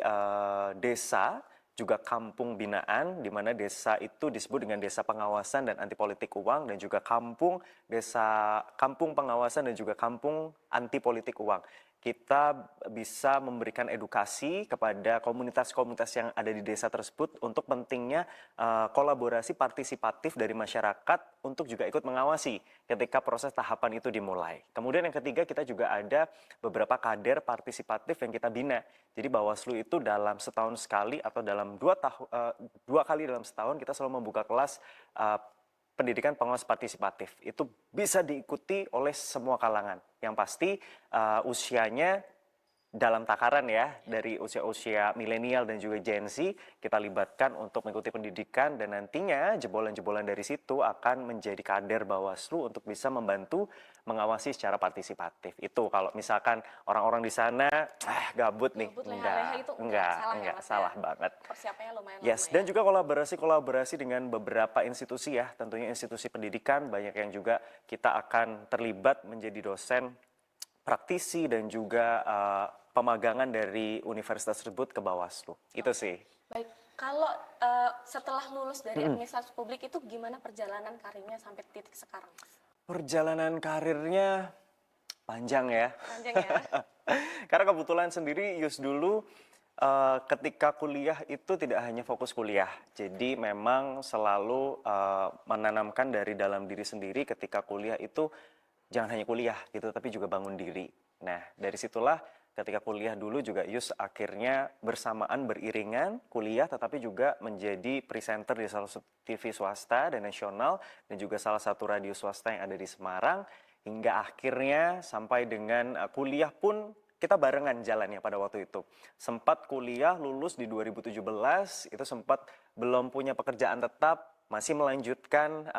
desa juga kampung binaan, di mana desa itu disebut dengan desa pengawasan dan anti politik uang, dan juga kampung pengawasan dan juga kampung anti politik uang. Kita bisa memberikan edukasi kepada komunitas-komunitas yang ada di desa tersebut untuk pentingnya kolaborasi partisipatif dari masyarakat untuk juga ikut mengawasi ketika proses tahapan itu dimulai. Kemudian yang ketiga, kita juga ada beberapa kader partisipatif yang kita bina. Jadi Bawaslu itu dalam setahun sekali atau dalam 2 kali dalam setahun kita selalu membuka kelas pendidikan pengawas partisipatif. Itu bisa diikuti oleh semua kalangan. Yang pasti usianya dalam takaran ya, dari usia-usia milenial dan juga Gen Z kita libatkan untuk mengikuti pendidikan, dan nantinya jebolan-jebolan dari situ akan menjadi kader Bawaslu untuk bisa membantu mengawasi secara partisipatif. Itu kalau misalkan orang-orang di sana gabut nih, enggak, salah banget. Persiapannya lumayan Yes, lama dan ya. juga kolaborasi dengan beberapa institusi ya, tentunya institusi pendidikan, banyak yang juga kita akan terlibat menjadi dosen, praktisi, dan juga pemagangan dari universitas tersebut ke Bawaslu. Itu sih. Baik, kalau setelah lulus dari administrasi publik itu gimana perjalanan karirnya sampai titik sekarang, Mas? Perjalanan karirnya panjang ya. Panjang ya? Karena kebetulan sendiri Yus dulu ketika kuliah itu tidak hanya fokus kuliah. Jadi memang selalu menanamkan dari dalam diri sendiri ketika kuliah itu jangan hanya kuliah gitu, tapi juga bangun diri. Nah, dari situlah ketika kuliah dulu juga Yus akhirnya bersamaan beriringan kuliah, tetapi juga menjadi presenter di salah satu TV swasta dan nasional, dan juga salah satu radio swasta yang ada di Semarang, hingga akhirnya sampai dengan kuliah pun kita barengan jalannya pada waktu itu. Sempat kuliah lulus di 2017, itu sempat belum punya pekerjaan tetap, masih melanjutkan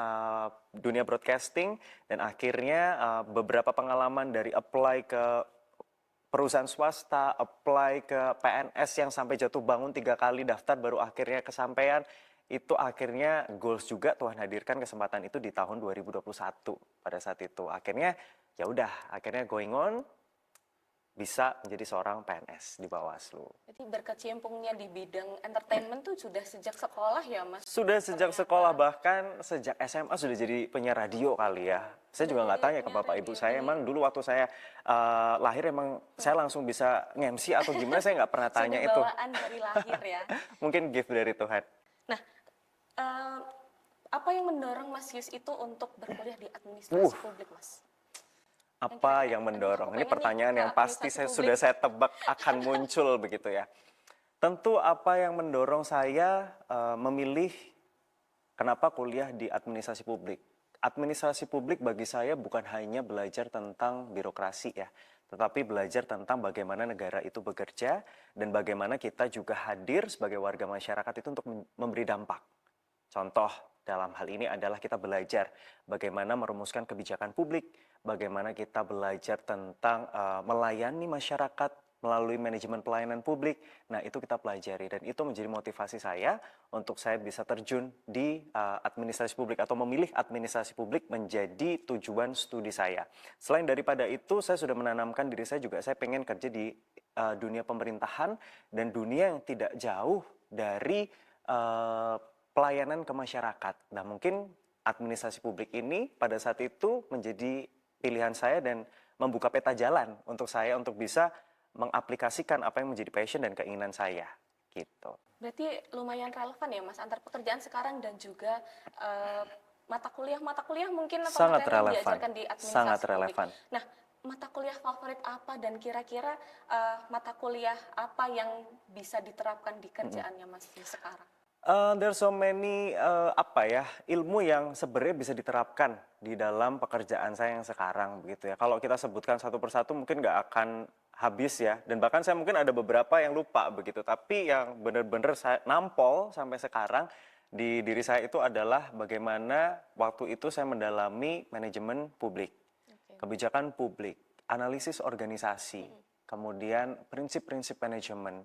dunia broadcasting, dan akhirnya beberapa pengalaman dari apply ke perusahaan swasta, apply ke PNS yang sampai jatuh bangun 3 kali daftar baru akhirnya kesampaian. Itu akhirnya goals juga Tuhan hadirkan kesempatan itu di tahun 2021 pada saat itu. Akhirnya ya udah, akhirnya going on, bisa menjadi seorang PNS di Bawaslu. Jadi berkecimpungnya di bidang entertainment tuh sudah sejak sekolah ya, Mas? Sudah sejak sekolah, bahkan sejak SMA sudah jadi penyiar radio kali ya. Saya juga nggak tanya ke bapak ibu saya, emang dulu waktu saya lahir emang saya langsung bisa nge-MC atau gimana, saya nggak pernah tanya Sudah itu. bawaan dari lahir ya. Mungkin gift dari Tuhan. Nah, apa yang mendorong Mas Yus itu untuk berkuliah di administrasi publik, Mas? Apa yang mendorong? Ini pertanyaan yang pasti sudah saya tebak akan muncul begitu ya. Tentu apa yang mendorong saya memilih kenapa kuliah di administrasi publik. Administrasi publik bagi saya bukan hanya belajar tentang birokrasi ya, tetapi belajar tentang bagaimana negara itu bekerja dan bagaimana kita juga hadir sebagai warga masyarakat itu untuk memberi dampak. Contoh dalam hal ini adalah kita belajar bagaimana merumuskan kebijakan publik, bagaimana kita belajar tentang melayani masyarakat melalui manajemen pelayanan publik. Nah, itu kita pelajari, dan itu menjadi motivasi saya untuk saya bisa terjun di administrasi publik atau memilih administrasi publik menjadi tujuan studi saya. Selain daripada itu, saya sudah menanamkan diri saya juga, saya pengen kerja di dunia pemerintahan dan dunia yang tidak jauh dari pelayanan ke masyarakat. Nah, mungkin administrasi publik ini pada saat itu menjadi pilihan saya dan membuka peta jalan untuk saya untuk bisa mengaplikasikan apa yang menjadi passion dan keinginan saya, gitu. Berarti lumayan relevan ya, Mas, antar pekerjaan sekarang dan juga mata kuliah mungkin atau Sangat materi yang relevan. diajarkan di administrasi Sangat publik. relevan. Nah, mata kuliah favorit apa dan kira-kira mata kuliah apa yang bisa diterapkan di kerjaannya Mas Yus sekarang? There's so many ilmu yang sebenarnya bisa diterapkan di dalam pekerjaan saya yang sekarang begitu ya. Kalau kita sebutkan satu persatu mungkin nggak akan habis ya, dan bahkan saya mungkin ada beberapa yang lupa begitu. Tapi yang benar-benar saya nampol sampai sekarang di diri saya itu adalah bagaimana waktu itu saya mendalami manajemen publik, kebijakan publik, analisis organisasi, kemudian prinsip-prinsip manajemen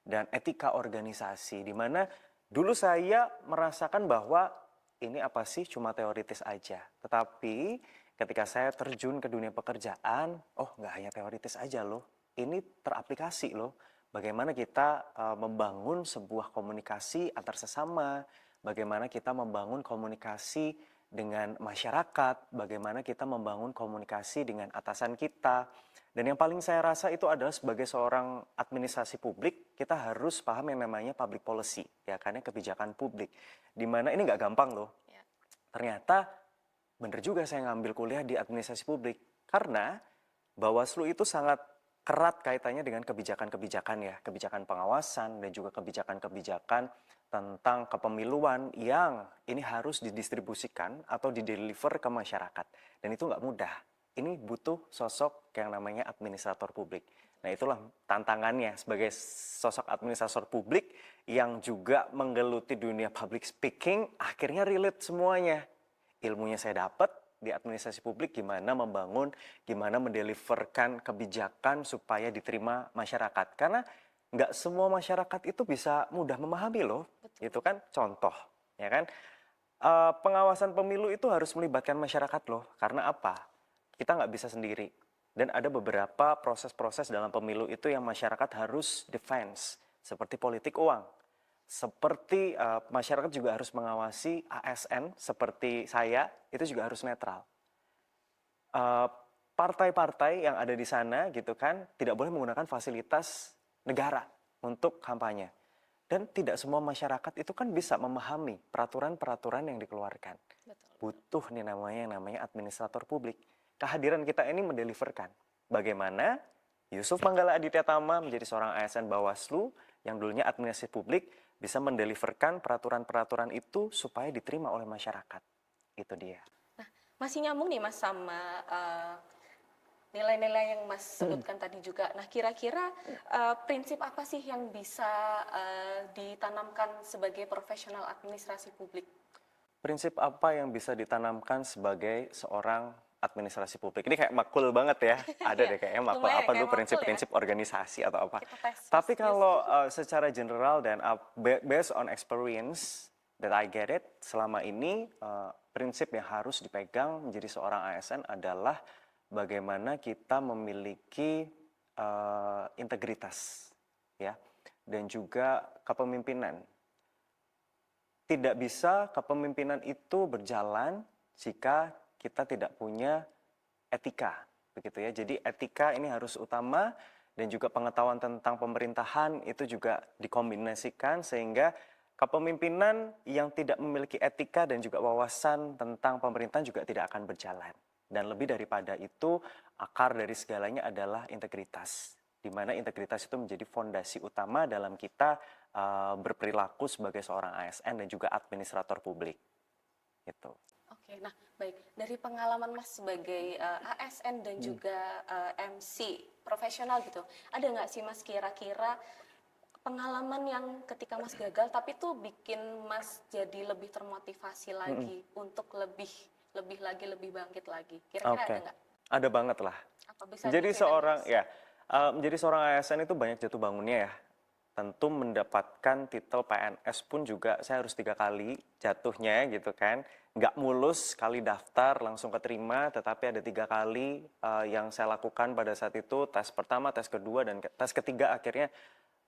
dan etika organisasi, di mana Dulu saya merasakan bahwa ini apa sih, cuma teoritis aja. Tetapi ketika saya terjun ke dunia pekerjaan, oh nggak hanya teoritis aja loh, ini teraplikasi loh. Bagaimana kita membangun sebuah komunikasi antar sesama, bagaimana kita membangun komunikasi dengan masyarakat, bagaimana kita membangun komunikasi dengan atasan kita. Dan yang paling saya rasa itu adalah sebagai seorang administrasi publik, kita harus paham yang namanya public policy, ya karena kebijakan publik. Dimana ini nggak gampang loh. Ya. Ternyata bener juga saya ngambil kuliah di administrasi publik. Karena Bawaslu itu sangat erat kaitannya dengan kebijakan-kebijakan ya, kebijakan pengawasan dan juga kebijakan-kebijakan tentang kepemiluan yang ini harus didistribusikan atau dideliver ke masyarakat. Dan itu nggak mudah. Ini butuh sosok yang namanya administrator publik. Nah itulah tantangannya sebagai sosok administrator publik yang juga menggeluti dunia public speaking, akhirnya relate semuanya. Ilmunya saya dapat di administrasi publik, gimana membangun, gimana mendeliverkan kebijakan supaya diterima masyarakat. Karena nggak semua masyarakat itu bisa mudah memahami loh. Betul. Itu kan contoh, ya kan? Pengawasan pemilu itu harus melibatkan masyarakat loh. Karena apa? Kita nggak bisa sendiri. Dan ada beberapa proses-proses dalam pemilu itu yang masyarakat harus defense. Seperti politik uang. Seperti masyarakat juga harus mengawasi ASN seperti saya, itu juga harus netral. Partai-partai yang ada di sana gitu kan, tidak boleh menggunakan fasilitas negara untuk kampanye. Dan tidak semua masyarakat itu kan bisa memahami peraturan-peraturan yang dikeluarkan. Betul. Butuh nih yang namanya administrator publik. Kehadiran kita ini mendeliverkan. Bagaimana Yusuf Manggala Aditya Tama menjadi seorang ASN Bawaslu yang dulunya administrasi publik bisa mendeliverkan peraturan-peraturan itu supaya diterima oleh masyarakat. Itu dia. Nah, masih nyambung nih Mas sama nilai-nilai yang Mas sebutkan tadi juga. Nah, kira-kira prinsip apa sih yang bisa ditanamkan sebagai profesional administrasi publik? Prinsip apa yang bisa ditanamkan sebagai seorang administrasi publik? Ini kayak makul banget ya. Ada deh kayaknya makul. Lumayan, Apa kayak dulu makul prinsip-prinsip organisasi atau apa. Kita tes. Tapi kalau secara general dan based on experience that I get it, selama ini prinsip yang harus dipegang menjadi seorang ASN adalah bagaimana kita memiliki integritas ya, dan juga kepemimpinan. Tidak bisa kepemimpinan itu berjalan jika kita tidak punya etika, begitu ya. Jadi etika ini harus utama dan juga pengetahuan tentang pemerintahan itu juga dikombinasikan sehingga kepemimpinan yang tidak memiliki etika dan juga wawasan tentang pemerintahan juga tidak akan berjalan. Dan lebih daripada itu, akar dari segalanya adalah integritas. Di mana integritas itu menjadi fondasi utama dalam kita berperilaku sebagai seorang ASN dan juga administrator publik. Gitu. Oke, nah baik. Dari pengalaman Mas sebagai ASN dan juga MC profesional gitu, ada nggak sih Mas kira-kira pengalaman yang ketika Mas gagal tapi tuh bikin Mas jadi lebih termotivasi lagi untuk lebih lagi, lebih bangkit lagi? Kira-kira ada nggak? Ada banget lah. Apa bisa Jadi diceritain, seorang Mas? ya, menjadi seorang ASN itu banyak jatuh bangunnya ya. Tentu mendapatkan titel PNS pun juga saya harus 3 kali jatuhnya gitu kan. Nggak mulus sekali daftar langsung keterima, tetapi ada 3 kali yang saya lakukan pada saat itu. Tes pertama, tes kedua, dan tes ketiga akhirnya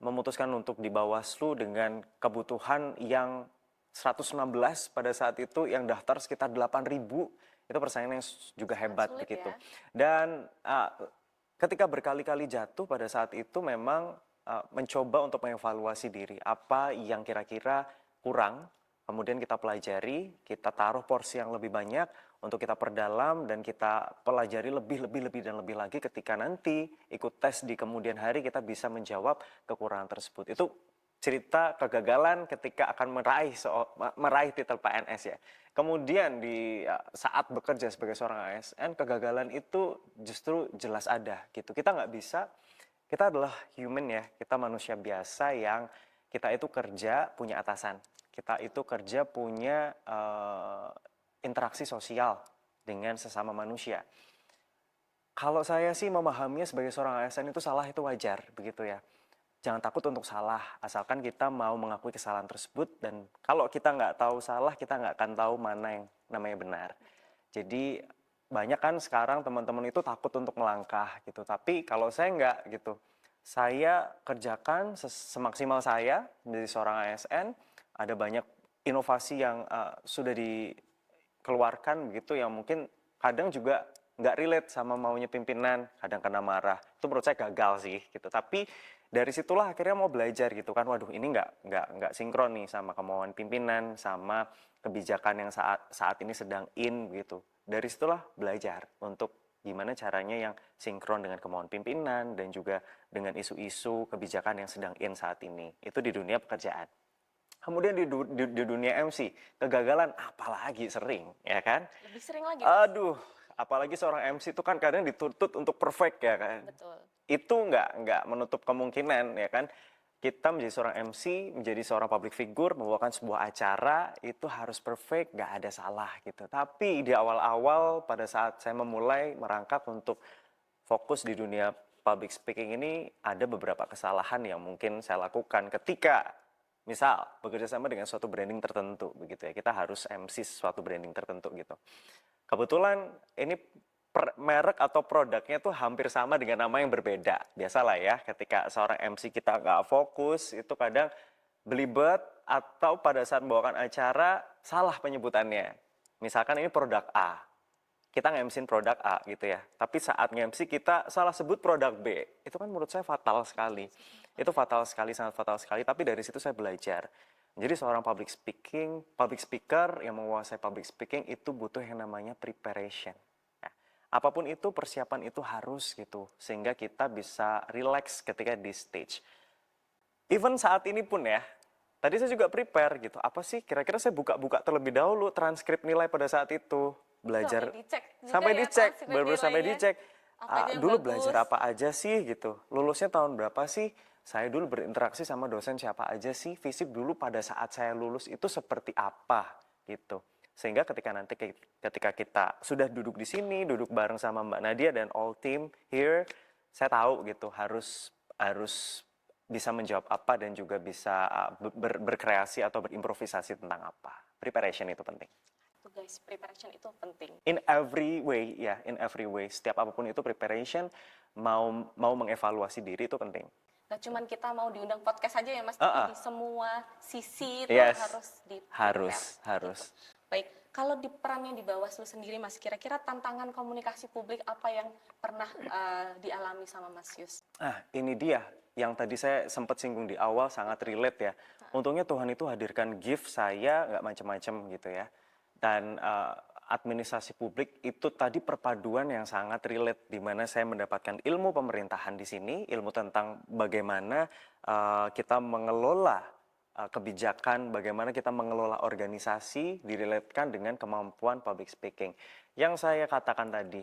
memutuskan untuk di Bawaslu dengan kebutuhan yang 116 pada saat itu, yang daftar sekitar 8.000. Itu persaingan yang juga hebat Sulit begitu. ya. Dan ketika berkali-kali jatuh pada saat itu memang mencoba untuk mengevaluasi diri, apa yang kira-kira kurang, kemudian kita pelajari, kita taruh porsi yang lebih banyak untuk kita perdalam dan kita pelajari lebih dan lebih lagi ketika nanti ikut tes di kemudian hari kita bisa menjawab kekurangan tersebut. Itu cerita kegagalan ketika akan meraih titel PNS ya. Kemudian di saat bekerja sebagai seorang ASN, kegagalan itu justru jelas ada gitu. Kita nggak bisa. Kita adalah human ya, kita manusia biasa yang kita itu kerja punya atasan. Kita itu kerja punya interaksi sosial dengan sesama manusia. Kalau saya sih memahaminya sebagai seorang ASN itu salah itu wajar begitu ya. jangan takut untuk salah, asalkan kita mau mengakui kesalahan tersebut, dan kalau kita nggak tahu salah, kita nggak akan tahu mana yang namanya benar. Jadi banyak kan sekarang teman-teman itu takut untuk melangkah gitu, tapi kalau saya nggak gitu, saya kerjakan semaksimal saya menjadi seorang ASN, ada banyak inovasi yang sudah dikeluarkan begitu, yang mungkin kadang juga nggak relate sama maunya pimpinan, kadang kena marah. Itu menurut saya gagal sih gitu. Tapi dari situlah akhirnya mau belajar gitu kan. Waduh, ini nggak sinkron nih sama kemauan pimpinan, sama kebijakan yang saat ini sedang in gitu. Dari situlah belajar untuk gimana caranya yang sinkron dengan kemauan pimpinan dan juga dengan isu-isu kebijakan yang sedang in saat ini. Itu di dunia pekerjaan. Kemudian di dunia MC, kegagalan apalagi sering, ya kan? Lebih sering lagi, Mas. Aduh, apalagi seorang MC itu kan kadang dituntut untuk perfect, ya kan? Betul. Itu nggak menutup kemungkinan, ya kan? Kita menjadi seorang MC, menjadi seorang public figure, membawakan sebuah acara, itu harus perfect, nggak ada salah gitu. Tapi di awal-awal pada saat saya memulai merangkak untuk fokus di dunia public speaking ini, ada beberapa kesalahan yang mungkin saya lakukan ketika misal bekerja sama dengan suatu branding tertentu begitu ya. Kita harus MC suatu branding tertentu gitu. Kebetulan ini merek atau produknya tuh hampir sama dengan nama yang berbeda. Biasalah ya, ketika seorang MC kita nggak fokus, itu kadang belibet atau pada saat membawakan acara salah penyebutannya. Misalkan ini produk A, kita nge-MC-in produk A gitu ya. Tapi saat nge-MC kita salah sebut produk B. Itu kan menurut saya fatal sekali. Itu fatal sekali, sangat fatal sekali. Tapi dari situ saya belajar. Jadi seorang public speaker yang menguasai public speaking itu butuh yang namanya preparation. Ya. Apapun itu, persiapan itu harus gitu. Sehingga kita bisa relax ketika di stage. Even saat ini pun ya, tadi saya juga prepare gitu. Apa sih kira-kira saya buka-buka terlebih dahulu transkrip nilai pada saat itu. Belajar sampai dicek, baru sampai dicek. Dulu belajar apa aja sih gitu. Lulusnya tahun berapa sih? Saya dulu berinteraksi sama dosen siapa aja sih? FISIP dulu pada saat saya lulus itu seperti apa gitu. Sehingga ketika kita sudah duduk di sini, duduk bareng sama Mbak Nadia dan all team here, saya tahu gitu harus bisa menjawab apa dan juga bisa berkreasi atau berimprovisasi tentang apa. Preparation itu penting. Guys, preparation itu penting. In every way, ya, in every way. Setiap apapun itu preparation, mau mengevaluasi diri itu penting. Gak cuman kita mau diundang podcast aja ya Mas, tapi di semua sisi itu harus di harus. Baik, kalau di perannya di Bawaslu sendiri Mas, kira-kira tantangan komunikasi publik apa yang pernah dialami sama Mas Yus? Ini dia yang tadi saya sempat singgung di awal, sangat relate ya. Untungnya Tuhan itu hadirkan gift saya nggak macam-macam gitu ya. Dan administrasi publik itu tadi perpaduan yang sangat relate, di mana saya mendapatkan ilmu pemerintahan di sini, ilmu tentang bagaimana kita mengelola kebijakan, bagaimana kita mengelola organisasi, direlatekan dengan kemampuan public speaking. Yang saya katakan tadi,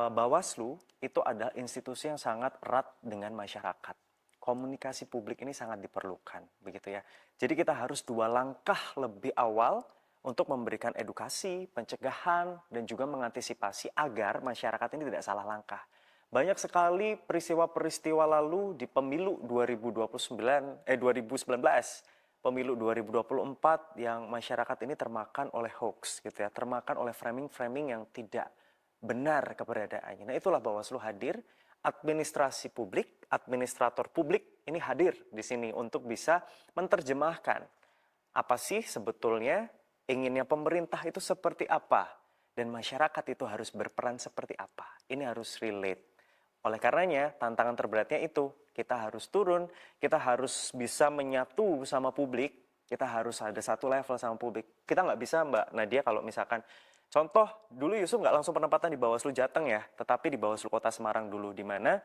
Bawaslu itu adalah institusi yang sangat erat dengan masyarakat. Komunikasi publik ini sangat diperlukan, begitu ya. Jadi kita harus 2 langkah lebih awal untuk memberikan edukasi, pencegahan, dan juga mengantisipasi agar masyarakat ini tidak salah langkah. Banyak sekali peristiwa-peristiwa lalu di pemilu 2019, pemilu 2024 yang masyarakat ini termakan oleh hoax, gitu ya, termakan oleh framing-framing yang tidak benar keberadaannya. Nah, itulah Bawaslu hadir, administrasi publik, administrator publik ini hadir di sini untuk bisa menerjemahkan apa sih sebetulnya inginnya pemerintah itu seperti apa, dan masyarakat itu harus berperan seperti apa. Ini harus relate. Oleh karenanya, tantangan terberatnya itu, kita harus turun, kita harus bisa menyatu sama publik, kita harus ada satu level sama publik. Kita nggak bisa, Mbak Nadia, kalau misalkan, contoh, dulu Yusuf nggak langsung penempatan di Bawaslu Jateng ya, tetapi di Bawaslu Kota Semarang dulu, di mana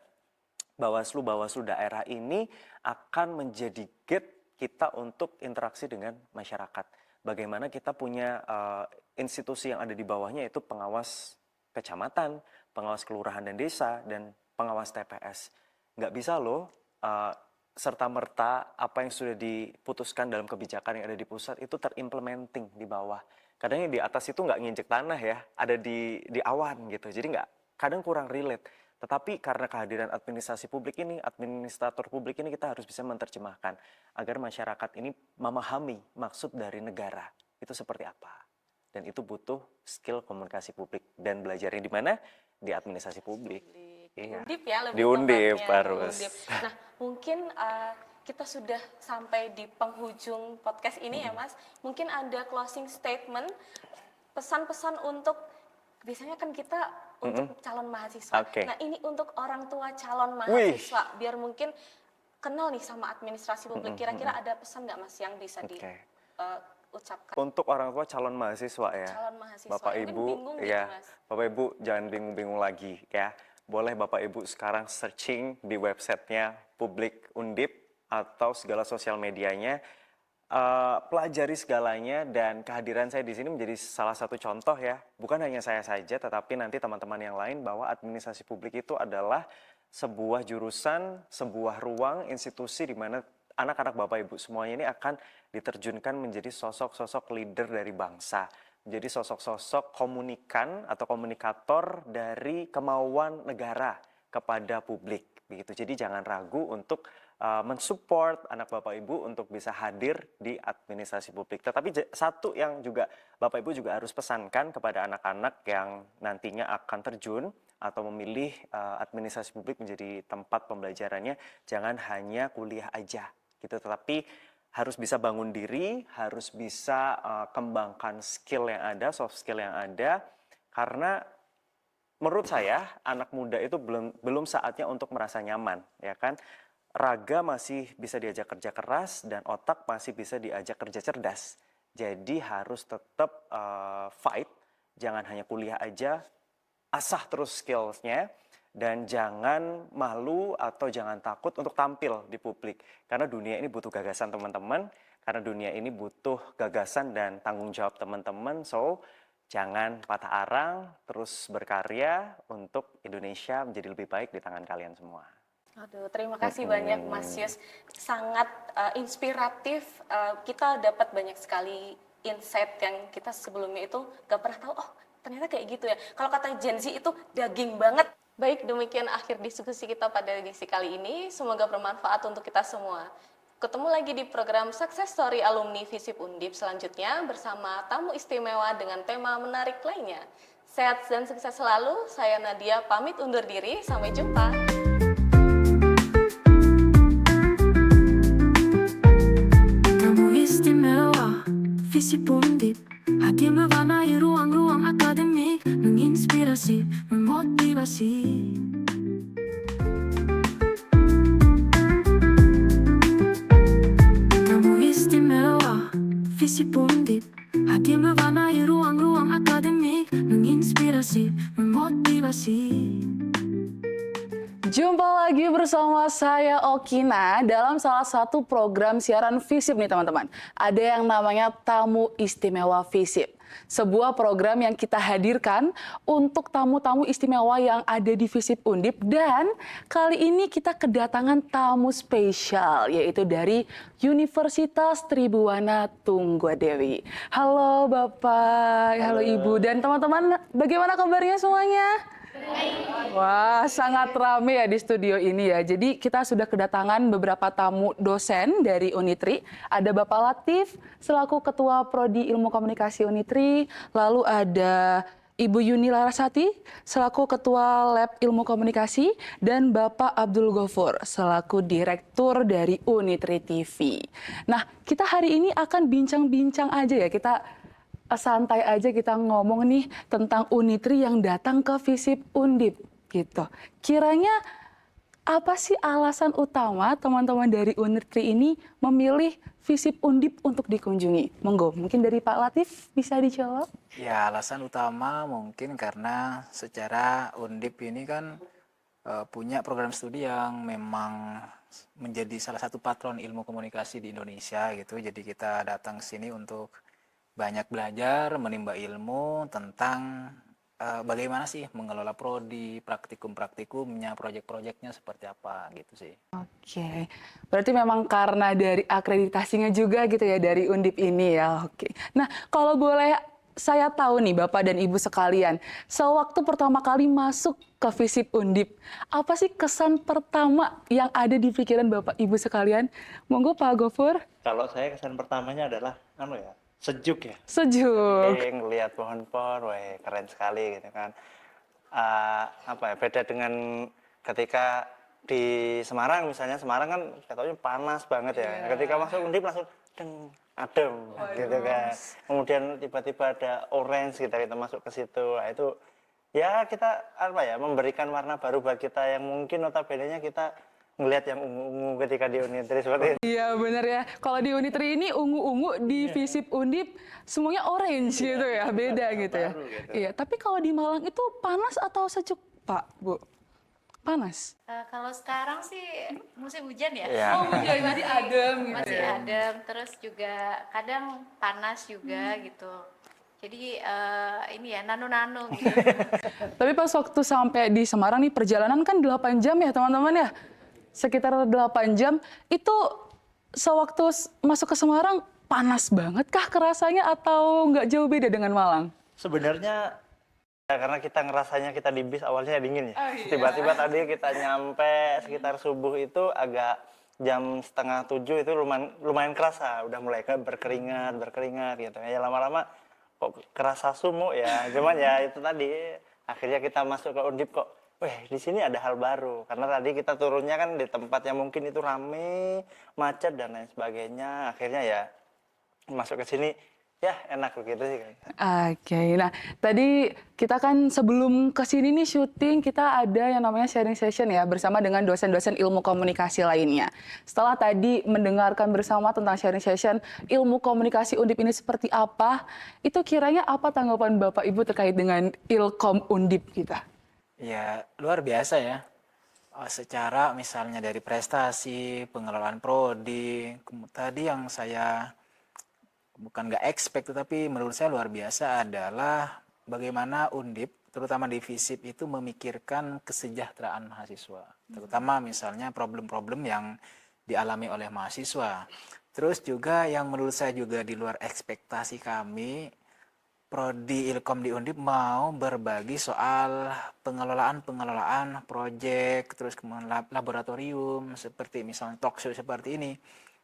Bawaslu daerah ini akan menjadi gate kita untuk interaksi dengan masyarakat. Bagaimana kita punya institusi yang ada di bawahnya, yaitu pengawas kecamatan, pengawas kelurahan dan desa, dan pengawas TPS. Nggak bisa loh serta-merta apa yang sudah diputuskan dalam kebijakan yang ada di pusat itu terimplementing di bawah. Kadang yang di atas itu nggak nginjek tanah ya, ada di awan gitu. Jadi kadang kurang relate. Tetapi karena kehadiran administrasi publik ini, administrator publik ini, kita harus bisa menerjemahkan agar masyarakat ini memahami maksud dari negara itu seperti apa. Dan itu butuh skill komunikasi publik. Dan belajarnya di mana? Di administrasi publik. Iya. Undip ya lebih Di Undip tepatnya, harus. di Undip. Nah, mungkin kita sudah sampai di penghujung podcast ini ya Mas. Mungkin ada closing statement, pesan-pesan untuk, biasanya kan kita untuk calon mahasiswa. Oke. Nah, ini untuk orang tua calon mahasiswa, biar mungkin kenal nih sama administrasi publik. Kira-kira ada pesan nggak Mas yang bisa diucapkan? Untuk orang tua calon mahasiswa ya. Calon mahasiswa. Bapak Mungkin Ibu, bingung gitu, ya. Mas. Bapak Ibu jangan bingung-bingung lagi ya. Boleh Bapak Ibu sekarang searching di websitenya Publik Undip atau segala sosial medianya, pelajari segalanya, dan kehadiran saya di sini menjadi salah satu contoh ya. Bukan hanya saya saja, tetapi nanti teman-teman yang lain, bahwa administrasi publik itu adalah sebuah jurusan, sebuah ruang, institusi di mana anak-anak Bapak Ibu semuanya ini akan diterjunkan menjadi sosok-sosok leader dari bangsa, menjadi sosok-sosok komunikan atau komunikator dari kemauan negara kepada publik. Begitu. Jadi jangan ragu untuk mensupport anak Bapak Ibu untuk bisa hadir di administrasi publik. Tetapi satu yang juga Bapak Ibu juga harus pesankan kepada anak-anak yang nantinya akan terjun atau memilih administrasi publik menjadi tempat pembelajarannya, jangan hanya kuliah aja gitu, tetapi harus bisa bangun diri, harus bisa kembangkan skill yang ada, soft skill yang ada, karena menurut saya anak muda itu belum saatnya untuk merasa nyaman, ya kan? Raga masih bisa diajak kerja keras dan otak masih bisa diajak kerja cerdas. Jadi harus tetap fight, jangan hanya kuliah aja, asah terus skillsnya, dan jangan malu atau jangan takut untuk tampil di publik. Karena dunia ini butuh gagasan teman-teman, karena dunia ini butuh gagasan dan tanggung jawab teman-teman. So, jangan patah arang, terus berkarya untuk Indonesia menjadi lebih baik di tangan kalian semua. Aduh, terima kasih banyak Mas Yus. Sangat inspiratif. Kita dapat banyak sekali insight yang kita sebelumnya itu gak pernah tahu. Oh, ternyata kayak gitu ya. Kalau kata Gen Z itu daging banget. Baik, demikian akhir diskusi kita pada edisi kali ini. Semoga bermanfaat untuk kita semua. Ketemu lagi di program Success Story Alumni Visip Undip selanjutnya bersama tamu istimewa dengan tema menarik lainnya. Sehat dan sukses selalu. Saya Nadia pamit undur diri. Sampai jumpa. Visip Undip hadir mewarnai ruang-ruang akademik, menginspirasi, memotivasi. Namu istimewa, Visip Undip hadir mewarnai ruang-ruang akademik, menginspirasi, memotivasi. Jumpa lagi bersama saya Okina dalam salah satu program siaran Visip nih teman-teman. Ada yang namanya Tamu Istimewa Visip. Sebuah program yang kita hadirkan untuk tamu-tamu istimewa yang ada di Visip Undip. Dan kali ini kita kedatangan tamu spesial, yaitu dari Universitas Tribuana Tunggadewi. Halo Bapak, halo Ibu, dan teman-teman, bagaimana kabarnya semuanya? Wah, sangat ramai ya di studio ini ya. Jadi kita sudah kedatangan beberapa tamu dosen dari Unitri. Ada Bapak Latif selaku Ketua Prodi Ilmu Komunikasi Unitri. Lalu ada Ibu Yuni Larasati selaku Ketua Lab Ilmu Komunikasi. Dan Bapak Abdul Ghafur selaku Direktur dari Unitri TV. Nah, kita hari ini akan bincang-bincang aja ya. Kita santai aja kita ngomong nih tentang Unitri yang datang ke Visip Undip gitu. Kiranya apa sih alasan utama teman-teman dari Unitri ini memilih Visip Undip untuk dikunjungi? Monggo, mungkin dari Pak Latif bisa dijawab. Ya, alasan utama mungkin karena secara Undip ini kan punya program studi yang memang menjadi salah satu patron ilmu komunikasi di Indonesia gitu. Jadi kita datang ke sini untuk banyak belajar, menimba ilmu tentang bagaimana sih mengelola prodi, praktikum-praktikumnya, proyek-proyeknya seperti apa gitu sih. Oke, berarti memang karena dari akreditasinya juga gitu ya dari Undip ini ya. Oke, nah kalau boleh saya tahu nih Bapak dan Ibu sekalian, sewaktu pertama kali masuk ke FISIP Undip, apa sih kesan pertama yang ada di pikiran Bapak Ibu sekalian? Monggo Pak Gofur. Kalau saya kesan pertamanya adalah sejuk ya. Sejuk. Ngelihat pohon-pohon, wah keren sekali gitu kan. Beda dengan ketika di Semarang misalnya, Semarang kan katanya panas banget ya. Ketika masuk Undip langsung adem gitu kan. Kemudian tiba-tiba ada orange kita masuk ke situ. Nah, itu ya kita memberikan warna baru bagi kita yang mungkin notabene-nya kita ngelihat yang ungu-ungu ketika di Unitri seperti itu. Iya bener ya, kalau di Unitri ini ungu-ungu, di FISIP Undip semuanya orange gitu ya, beda gitu ya. Gitu. Iya, tapi kalau di Malang itu panas atau sejuk Pak, Bu? Panas? Kalau sekarang sih musim hujan ya. Iya. Oh hujan, masih adem gitu Masih ya. adem, terus juga kadang panas juga gitu. Jadi ini ya nano-nano gitu. Tapi pas waktu sampai di Semarang nih, perjalanan kan 8 jam ya teman-teman ya? Sekitar 8 jam, itu sewaktu masuk ke Semarang panas banget kah kerasanya atau nggak jauh beda dengan Malang? Sebenarnya karena kita ngerasanya kita di bis awalnya dingin ya. Tiba-tiba tadi kita nyampe sekitar subuh itu agak jam 6:30 itu lumayan kerasa, udah mulai berkeringat gitu. Ya lama-lama kok kerasa sumuk ya. Cuman ya itu tadi akhirnya kita masuk ke Undip kok, di sini ada hal baru. Karena tadi kita turunnya kan di tempat yang mungkin itu rame, macet dan lain sebagainya. Akhirnya ya masuk ke sini ya enak begitu sih. Oke, nah tadi kita kan sebelum kesini nih syuting, kita ada yang namanya sharing session ya bersama dengan dosen-dosen ilmu komunikasi lainnya. Setelah tadi mendengarkan bersama tentang sharing session ilmu komunikasi Undip ini seperti apa, itu kiranya apa tanggapan Bapak Ibu terkait dengan Ilkom Undip kita? Ya luar biasa ya. Secara misalnya dari prestasi, pengelolaan prodi, tadi yang saya bukan nggak expect, tetapi menurut saya luar biasa adalah bagaimana Undip, terutama di FISIP itu memikirkan kesejahteraan mahasiswa. Terutama misalnya problem-problem yang dialami oleh mahasiswa. Terus juga yang menurut saya juga di luar ekspektasi kami, Prodi Ilkom di Undip mau berbagi soal pengelolaan proyek, terus kemudian laboratorium, seperti misalnya talk show seperti ini.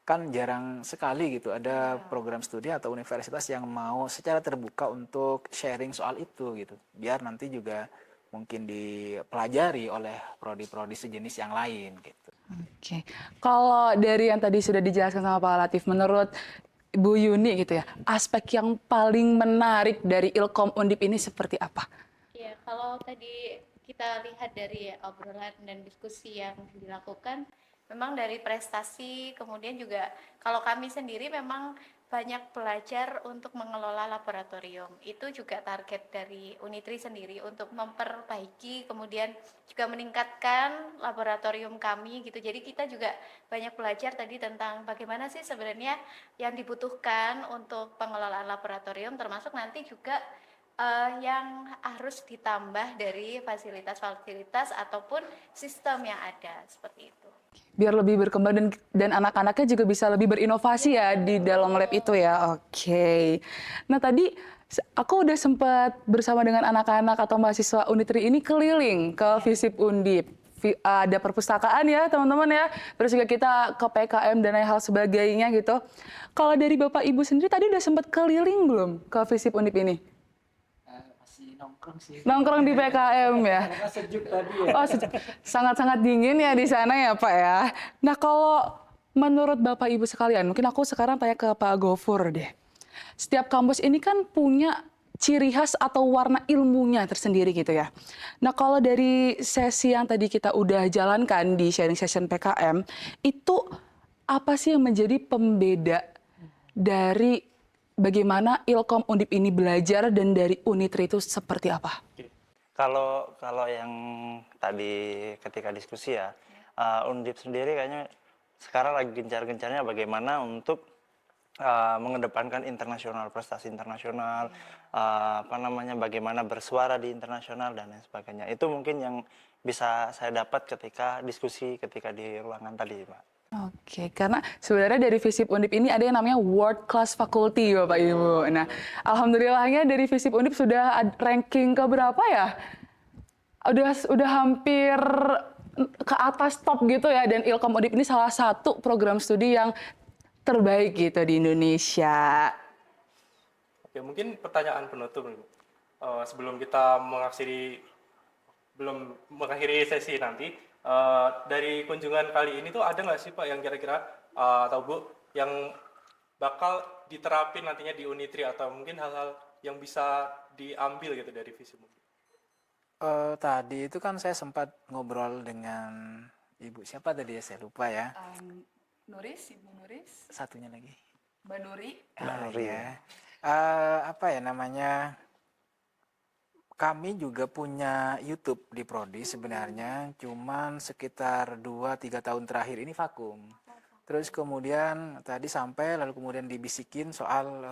Kan jarang sekali gitu ada program studi atau universitas yang mau secara terbuka untuk sharing soal itu gitu. Biar nanti juga mungkin dipelajari oleh prodi-prodi sejenis yang lain gitu. Oke, kalau dari yang tadi sudah dijelaskan sama Pak Latif, menurut Bu Yuni gitu ya, aspek yang paling menarik dari Ilkom Undip ini seperti apa? Ya, kalau tadi kita lihat dari obrolan dan diskusi yang dilakukan, memang dari prestasi, kemudian juga kalau kami sendiri memang banyak belajar untuk mengelola laboratorium. Itu juga target dari Unitri sendiri untuk memperbaiki, kemudian juga meningkatkan laboratorium kami gitu. Jadi kita juga banyak belajar tadi tentang bagaimana sih sebenarnya yang dibutuhkan untuk pengelolaan laboratorium, termasuk nanti juga yang harus ditambah dari fasilitas-fasilitas ataupun sistem yang ada seperti itu. Biar lebih berkembang dan anak-anaknya juga bisa lebih berinovasi ya di dalam lab itu ya. Oke. Nah tadi aku udah sempat bersama dengan anak-anak atau mahasiswa Unitri ini keliling ke FISIP Undip. Ada perpustakaan ya teman-teman ya. Terus juga kita ke PKM dan hal sebagainya gitu. Kalau dari Bapak Ibu sendiri tadi udah sempat keliling belum ke FISIP Undip ini? Nongkrong sih. Nongkrong di PKM ya. Karena sejuk tadi ya. Oh, sangat-sangat dingin ya di sana ya Pak ya. Nah kalau menurut Bapak Ibu sekalian, mungkin aku sekarang tanya ke Pak Gofur deh. Setiap kampus ini kan punya ciri khas atau warna ilmunya tersendiri gitu ya. Nah kalau dari sesi yang tadi kita udah jalankan di sharing session PKM, itu apa sih yang menjadi pembeda dari bagaimana Ilkom Undip ini belajar dan dari Unitri itu seperti apa? Kalau yang tadi ketika diskusi ya, Undip sendiri kayaknya sekarang lagi gencar-gencarnya bagaimana untuk mengedepankan internasional, prestasi internasional, bagaimana bersuara di internasional dan lain sebagainya. Itu mungkin yang bisa saya dapat ketika diskusi ketika di ruangan tadi, Pak. Oke, karena sebenarnya dari FISIP Undip ini ada yang namanya World Class Faculty, Bapak Ibu. Nah, alhamdulillahnya dari FISIP Undip sudah ranking ke berapa ya? Udah hampir ke atas top gitu ya, dan Ilkom Undip ini salah satu program studi yang terbaik gitu di Indonesia. Oke, mungkin pertanyaan penutup nih, Bu. Sebelum kita mengakhiri sesi nanti, dari kunjungan kali ini tuh ada nggak sih Pak yang kira-kira atau Bu yang bakal diterapin nantinya di Unitri, atau mungkin hal-hal yang bisa diambil gitu dari visi Bu? Tadi itu kan saya sempat ngobrol dengan Ibu siapa tadi ya, saya lupa ya. Ibu Nuris, Satunya lagi. Mbak Nuri. Mbak Nuri Ya. Apa ya namanya? Kami juga punya YouTube di Prodi sebenarnya, cuman sekitar 2-3 tahun terakhir ini vakum. Terus kemudian tadi sampai lalu kemudian dibisikin soal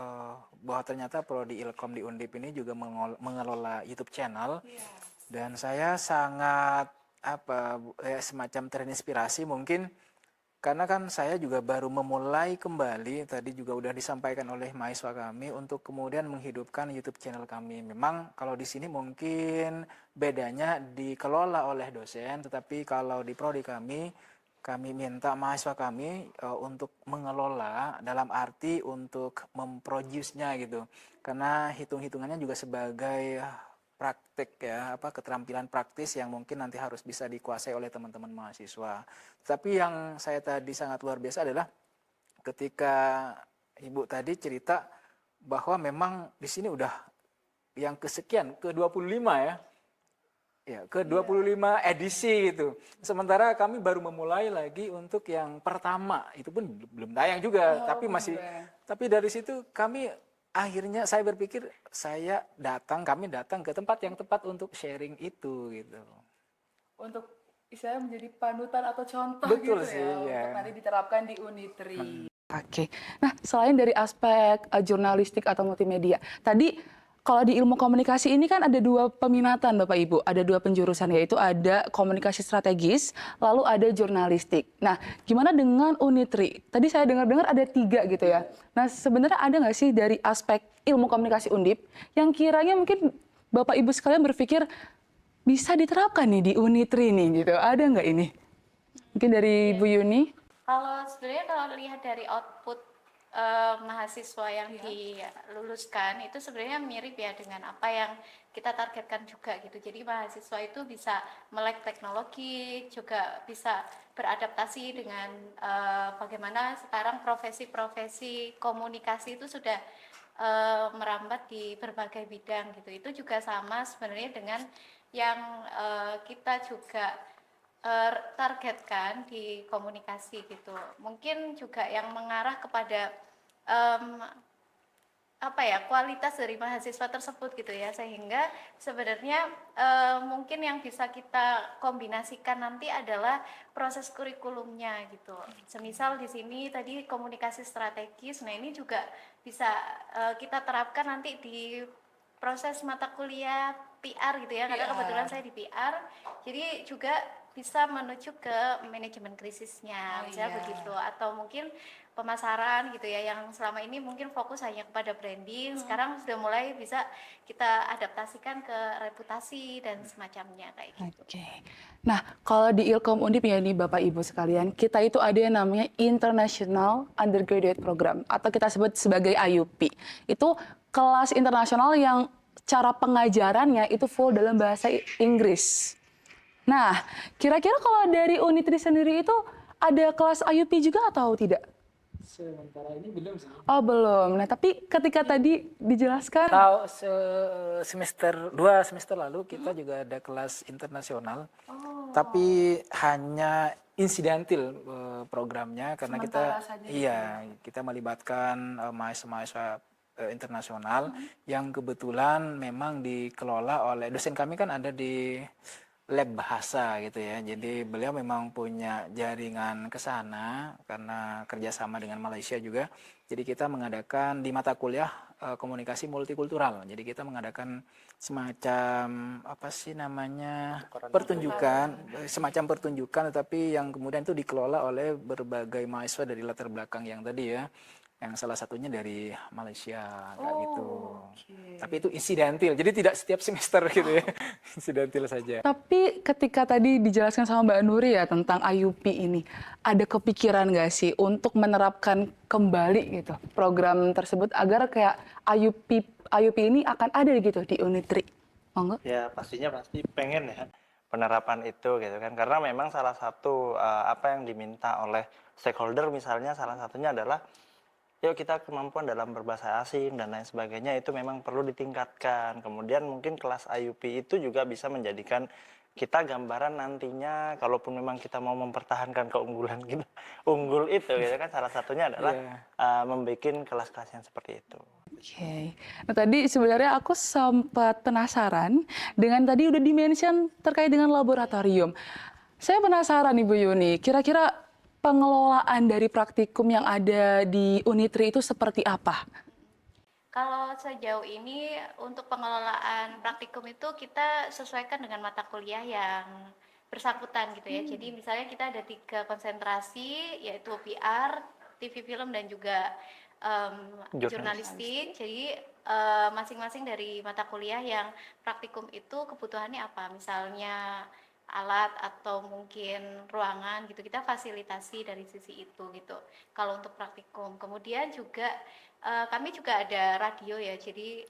bahwa ternyata Prodi Ilkom di Undip ini juga mengelola YouTube channel. Dan saya sangat semacam terinspirasi mungkin karena kan saya juga baru memulai kembali, tadi juga udah disampaikan oleh mahasiswa kami untuk kemudian menghidupkan YouTube channel kami. Memang kalau di sini mungkin bedanya dikelola oleh dosen, tetapi kalau di prodi kami minta mahasiswa kami untuk mengelola dalam arti untuk memproduce-nya gitu. Karena hitung-hitungannya juga sebagai praktik ya, keterampilan praktis yang mungkin nanti harus bisa dikuasai oleh teman-teman mahasiswa. Tapi yang saya tadi sangat luar biasa adalah ketika Ibu tadi cerita bahwa memang di sini udah yang kesekian, ke-25 ya. Ya, ke-25 edisi gitu. Sementara kami baru memulai lagi untuk yang pertama, itu pun belum tayang juga, tapi dari situ kami akhirnya saya berpikir kami datang ke tempat yang tepat untuk sharing itu gitu. Untuk istilahnya menjadi panutan atau contoh. Betul gitu sih, ya, untuk nanti diterapkan di Unitri. Oke. Nah, selain dari aspek jurnalistik atau multimedia, tadi kalau di ilmu komunikasi ini kan ada 2 peminatan Bapak Ibu, ada 2 penjurusan, yaitu ada komunikasi strategis, lalu ada jurnalistik. Nah, gimana dengan Unitri? Tadi saya dengar-dengar ada 3 gitu ya. Nah, sebenarnya ada nggak sih dari aspek ilmu komunikasi Undip yang kiranya mungkin Bapak Ibu sekalian berpikir bisa diterapkan nih di Unitri nih gitu? Ada nggak ini? Mungkin dari Bu Yuni? Sebenarnya kalau lihat dari output mahasiswa yang diluluskan itu sebenarnya mirip ya dengan apa yang kita targetkan juga gitu. Jadi mahasiswa itu bisa melek teknologi, juga bisa beradaptasi dengan bagaimana sekarang profesi-profesi komunikasi itu sudah merambat di berbagai bidang gitu. Itu juga sama sebenarnya dengan yang kita juga targetkan di komunikasi gitu. Mungkin juga yang mengarah kepada kualitas dari mahasiswa tersebut gitu ya, sehingga sebenarnya mungkin yang bisa kita kombinasikan nanti adalah proses kurikulumnya gitu. Semisal di sini tadi komunikasi strategis, nah ini juga bisa kita terapkan nanti di proses mata kuliah PR gitu ya, karena kebetulan saya di PR, jadi juga bisa menuju ke manajemen krisisnya, misalnya begitu, atau mungkin pemasaran gitu ya, yang selama ini mungkin fokus hanya kepada branding, sekarang sudah mulai bisa kita adaptasikan ke reputasi dan semacamnya kayak gitu. Oke. Nah, kalau di Ilkom Undip ya nih Bapak Ibu sekalian, kita itu ada yang namanya International Undergraduate Program atau kita sebut sebagai IUP. Itu kelas internasional yang cara pengajarannya itu full dalam bahasa Inggris. Nah, kira-kira kalau dari Unitri sendiri itu ada kelas IUP juga atau tidak? Sementara ini belum sih. Oh, belum. Nah, tapi ketika tadi dijelaskan semester 2 semester lalu kita juga ada kelas internasional. Tapi hanya insidental programnya karena kita melibatkan mahasiswa internasional yang kebetulan memang dikelola oleh dosen kami kan ada di lab bahasa gitu ya. Jadi beliau memang punya jaringan ke sana karena kerjasama dengan Malaysia juga. Jadi kita mengadakan di mata kuliah komunikasi multikultural. Jadi kita mengadakan semacam apa sih namanya pertunjukan, semacam pertunjukan, tetapi yang kemudian itu dikelola oleh berbagai mahasiswa dari latar belakang yang tadi ya. Yang salah satunya dari Malaysia, kayak gitu. Tapi itu insidental, jadi tidak setiap semester gitu ya, insidental saja. Tapi ketika tadi dijelaskan sama Mbak Nuri ya tentang IUP ini, ada kepikiran nggak sih untuk menerapkan kembali gitu program tersebut agar kayak IUP ini akan ada gitu di Unitri? Monggo. Ya pastinya pasti pengen ya penerapan itu gitu kan, karena memang salah satu apa yang diminta oleh stakeholder misalnya salah satunya adalah yuk kita kemampuan dalam berbahasa asing dan lain sebagainya itu memang perlu ditingkatkan. Kemudian mungkin kelas IUP itu juga bisa menjadikan kita gambaran nantinya kalaupun memang kita mau mempertahankan keunggulan kita unggul itu gitu kan, salah satunya adalah membuat kelas-kelas yang seperti itu. Oke. Nah tadi sebenarnya aku sempat penasaran dengan tadi udah di-mention terkait dengan laboratorium. Saya penasaran Ibu Yuni, kira-kira pengelolaan dari praktikum yang ada di Unitri itu seperti apa? Kalau sejauh ini untuk pengelolaan praktikum itu kita sesuaikan dengan mata kuliah yang bersangkutan gitu ya. Jadi misalnya kita ada 3 konsentrasi yaitu PR, TV film dan juga jurnalistik. Jadi masing-masing dari mata kuliah yang praktikum itu kebutuhannya apa? Misalnya alat atau mungkin ruangan gitu, kita fasilitasi dari sisi itu gitu kalau untuk praktikum. Kemudian juga kami juga ada radio ya, jadi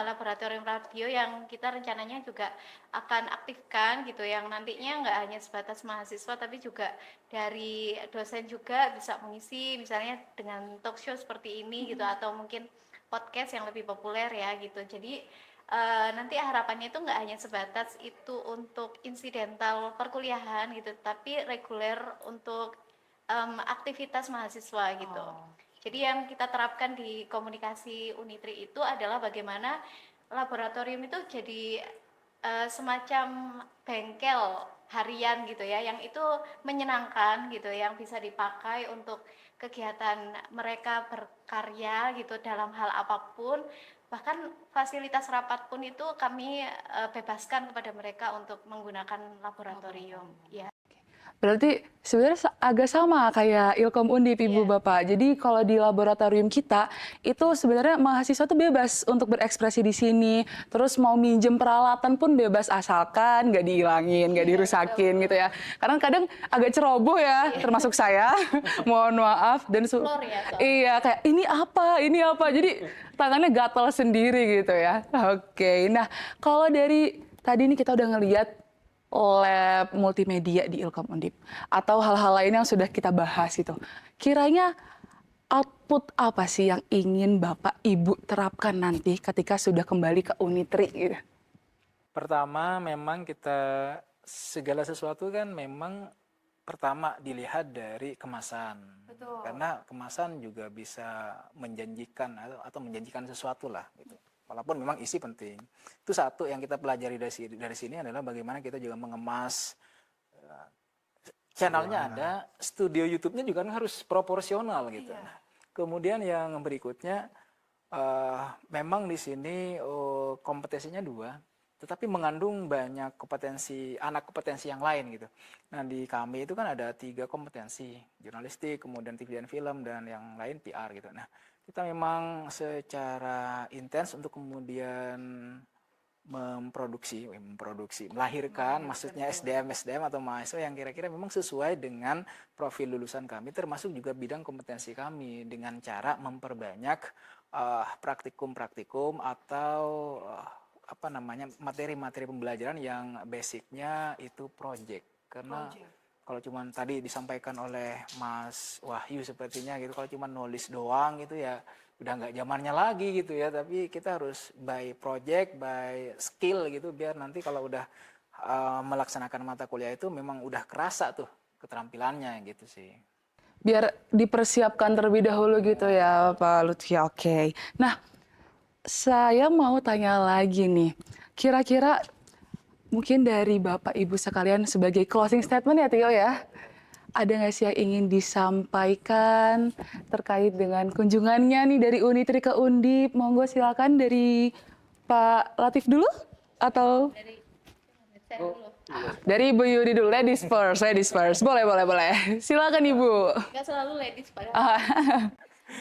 laboratorium radio yang kita rencananya juga akan aktifkan gitu, yang nantinya nggak hanya sebatas mahasiswa tapi juga dari dosen juga bisa mengisi misalnya dengan talk show seperti ini gitu, atau mungkin podcast yang lebih populer ya gitu. Jadi nanti harapannya itu nggak hanya sebatas itu untuk insidental perkuliahan gitu, tapi reguler untuk aktivitas mahasiswa gitu. Jadi yang kita terapkan di komunikasi Unitri itu adalah bagaimana laboratorium itu jadi semacam bengkel harian gitu ya, yang itu menyenangkan gitu, yang bisa dipakai untuk kegiatan mereka berkarya gitu dalam hal apapun. Bahkan fasilitas rapat pun itu kami bebaskan kepada mereka untuk menggunakan laboratorium. Ya. Berarti sebenarnya agak sama kayak Ilkom Undip Ibu Bapak. Jadi kalau di laboratorium kita itu sebenarnya mahasiswa tuh bebas untuk berekspresi di sini. Terus mau minjem peralatan pun bebas asalkan nggak dihilangin, nggak dirusakin gitu ya. Karena kadang agak ceroboh ya, termasuk saya. Mohon maaf dan iya kayak ini apa. Jadi tangannya gatal sendiri gitu ya. Oke. Nah, kalau dari tadi ini kita udah ngelihat lab multimedia di Ilkom Undip atau hal-hal lain yang sudah kita bahas itu. Kiranya output apa sih yang ingin Bapak Ibu terapkan nanti ketika sudah kembali ke Unitri gitu? Pertama memang kita segala sesuatu kan memang pertama dilihat dari kemasan. Betul. Karena kemasan juga bisa menjanjikan atau menjanjikan sesuatu lah gitu. Walaupun memang isi penting. Itu satu yang kita pelajari dari sini adalah bagaimana kita juga mengemas channelnya ada, studio YouTube-nya juga harus proporsional gitu. Iya. Kemudian yang berikutnya memang di sini kompetensinya 2, tetapi mengandung banyak anak kompetensi yang lain gitu. Nah di kami itu kan ada 3 kompetensi, jurnalistik, kemudian TV dan film, dan yang lain PR gitu. Nah kita memang secara intens untuk kemudian melahirkan maksudnya SDM atau mahasiswa yang kira-kira memang sesuai dengan profil lulusan kami, termasuk juga bidang kompetensi kami, dengan cara memperbanyak praktikum atau materi-materi pembelajaran yang basicnya itu project. Karena kalau cuma tadi disampaikan oleh Mas Wahyu sepertinya gitu, kalau cuma nulis doang gitu ya udah nggak zamannya lagi gitu ya. Tapi kita harus by project, by skill gitu, biar nanti kalau udah melaksanakan mata kuliah itu memang udah kerasa tuh keterampilannya gitu sih. Biar dipersiapkan terlebih dahulu gitu ya Pak Lutfi. Oke. Nah, saya mau tanya lagi nih. Kira-kira Mungkin dari Bapak Ibu sekalian sebagai closing statement ya Tio ya. Ada nggak sih yang ingin disampaikan terkait dengan kunjungannya nih dari Unitri ke Undip? Monggo silakan dari Pak Latif dulu atau dari Ibu Yudi dulu. Ladies first. Boleh. Silakan Ibu. Nggak selalu ladies padahal.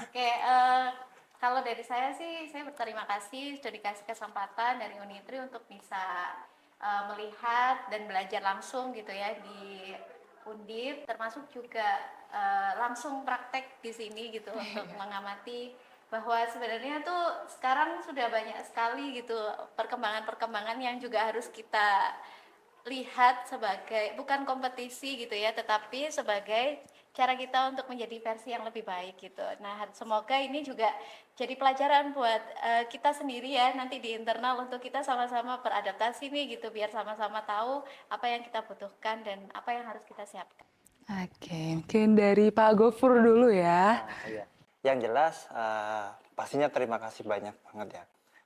Oke, kalau dari saya sih, saya berterima kasih sudah dikasih kesempatan dari Unitri untuk bisa melihat dan belajar langsung gitu ya di Undip, termasuk juga langsung praktek di sini gitu untuk mengamati bahwa sebenarnya tuh sekarang sudah banyak sekali gitu perkembangan-perkembangan yang juga harus kita lihat sebagai bukan kompetisi gitu ya, tetapi sebagai cara kita untuk menjadi versi yang lebih baik gitu. Nah, semoga ini juga jadi pelajaran buat kita sendiri ya nanti di internal untuk kita sama-sama beradaptasi nih gitu, biar sama-sama tahu apa yang kita butuhkan dan apa yang harus kita siapkan. Oke, mungkin dari Pak Gofur dulu ya. Yang jelas pastinya terima kasih banyak banget ya.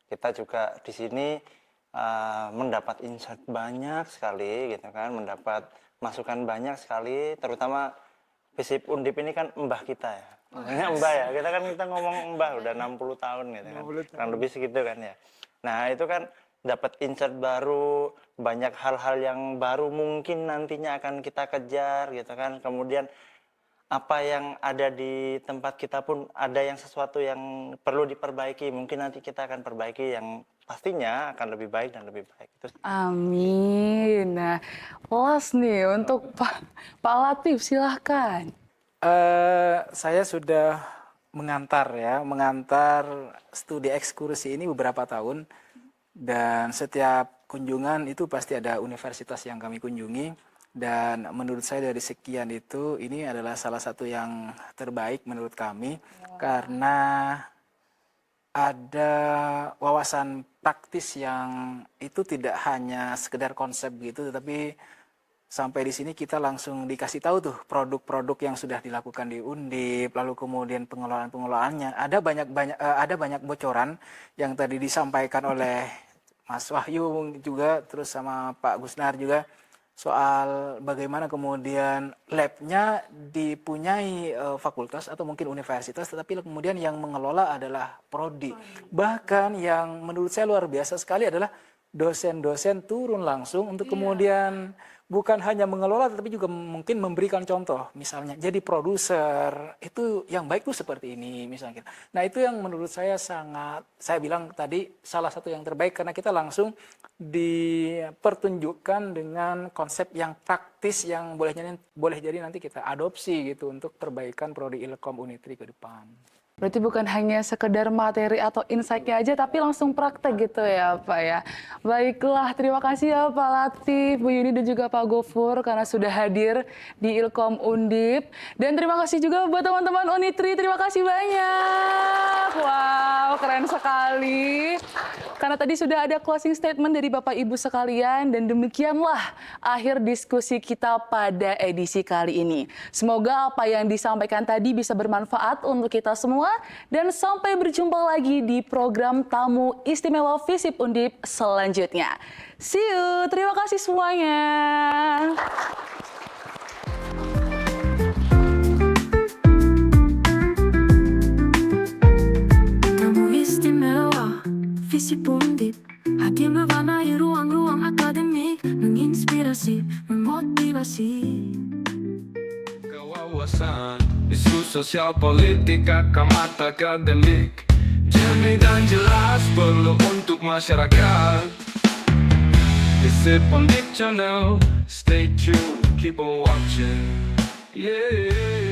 Kita juga di sini mendapat insight banyak sekali gitu kan, mendapat masukan banyak sekali, terutama FISIP Undip ini kan mbah kita ya. Maksudnya mbah ya, kita ngomong mbah udah 60 tahun gitu kan. Kurang lebih segitu kan ya. Nah, itu kan dapat insight baru, banyak hal-hal yang baru mungkin nantinya akan kita kejar gitu kan. Kemudian apa yang ada di tempat kita pun ada yang sesuatu yang perlu diperbaiki, mungkin nanti kita akan perbaiki yang pastinya akan lebih baik dan lebih baik. Amin. Nah, last nih untuk Pak Latif, silahkan. Saya sudah mengantar studi ekskursi ini beberapa tahun, dan setiap kunjungan itu pasti ada universitas yang kami kunjungi, dan menurut saya dari sekian itu ini adalah salah satu yang terbaik menurut kami karena ada wawasan praktis yang itu tidak hanya sekedar konsep gitu, tetapi sampai di sini kita langsung dikasih tahu tuh produk-produk yang sudah dilakukan di Undip, lalu kemudian pengelolaannya. Ada banyak bocoran yang tadi disampaikan oleh Mas Wahyu juga, terus sama Pak Gusnar juga, soal bagaimana kemudian labnya dipunyai fakultas atau mungkin universitas, tetapi kemudian yang mengelola adalah prodi. Bahkan yang menurut saya luar biasa sekali adalah dosen-dosen turun langsung untuk kemudian bukan hanya mengelola tetapi juga mungkin memberikan contoh, misalnya jadi produser itu yang baik tuh seperti ini misalnya. Nah, itu yang menurut saya saya bilang tadi salah satu yang terbaik karena kita langsung dipertunjukkan dengan konsep yang praktis yang boleh jadi nanti kita adopsi gitu untuk perbaikan prodi Ilkom Unitri ke depan. Berarti bukan hanya sekedar materi atau insight-nya aja, tapi langsung praktek gitu ya Pak ya. Baiklah, terima kasih ya Pak Latif, Bu Yuni dan juga Pak Gofur karena sudah hadir di Ilkom Undip. Dan terima kasih juga buat teman-teman Unitri, terima kasih banyak. Wow, keren sekali. Karena tadi sudah ada closing statement dari Bapak Ibu sekalian, dan demikianlah akhir diskusi kita pada edisi kali ini. Semoga apa yang disampaikan tadi bisa bermanfaat untuk kita semua, dan sampai berjumpa lagi di program Tamu Istimewa FISIP Undip selanjutnya. See you, terima kasih semuanya. Tamu Istimewa FISIP Undip, hadirnya warnai ruang-ruang akademik, menginspirasi, memotivasi. Kewawasan isu sosial politik akamat akademik, jernih dan jelas perlu untuk masyarakat. FISIP Undip Channel, stay tuned, keep on watching. Yeah.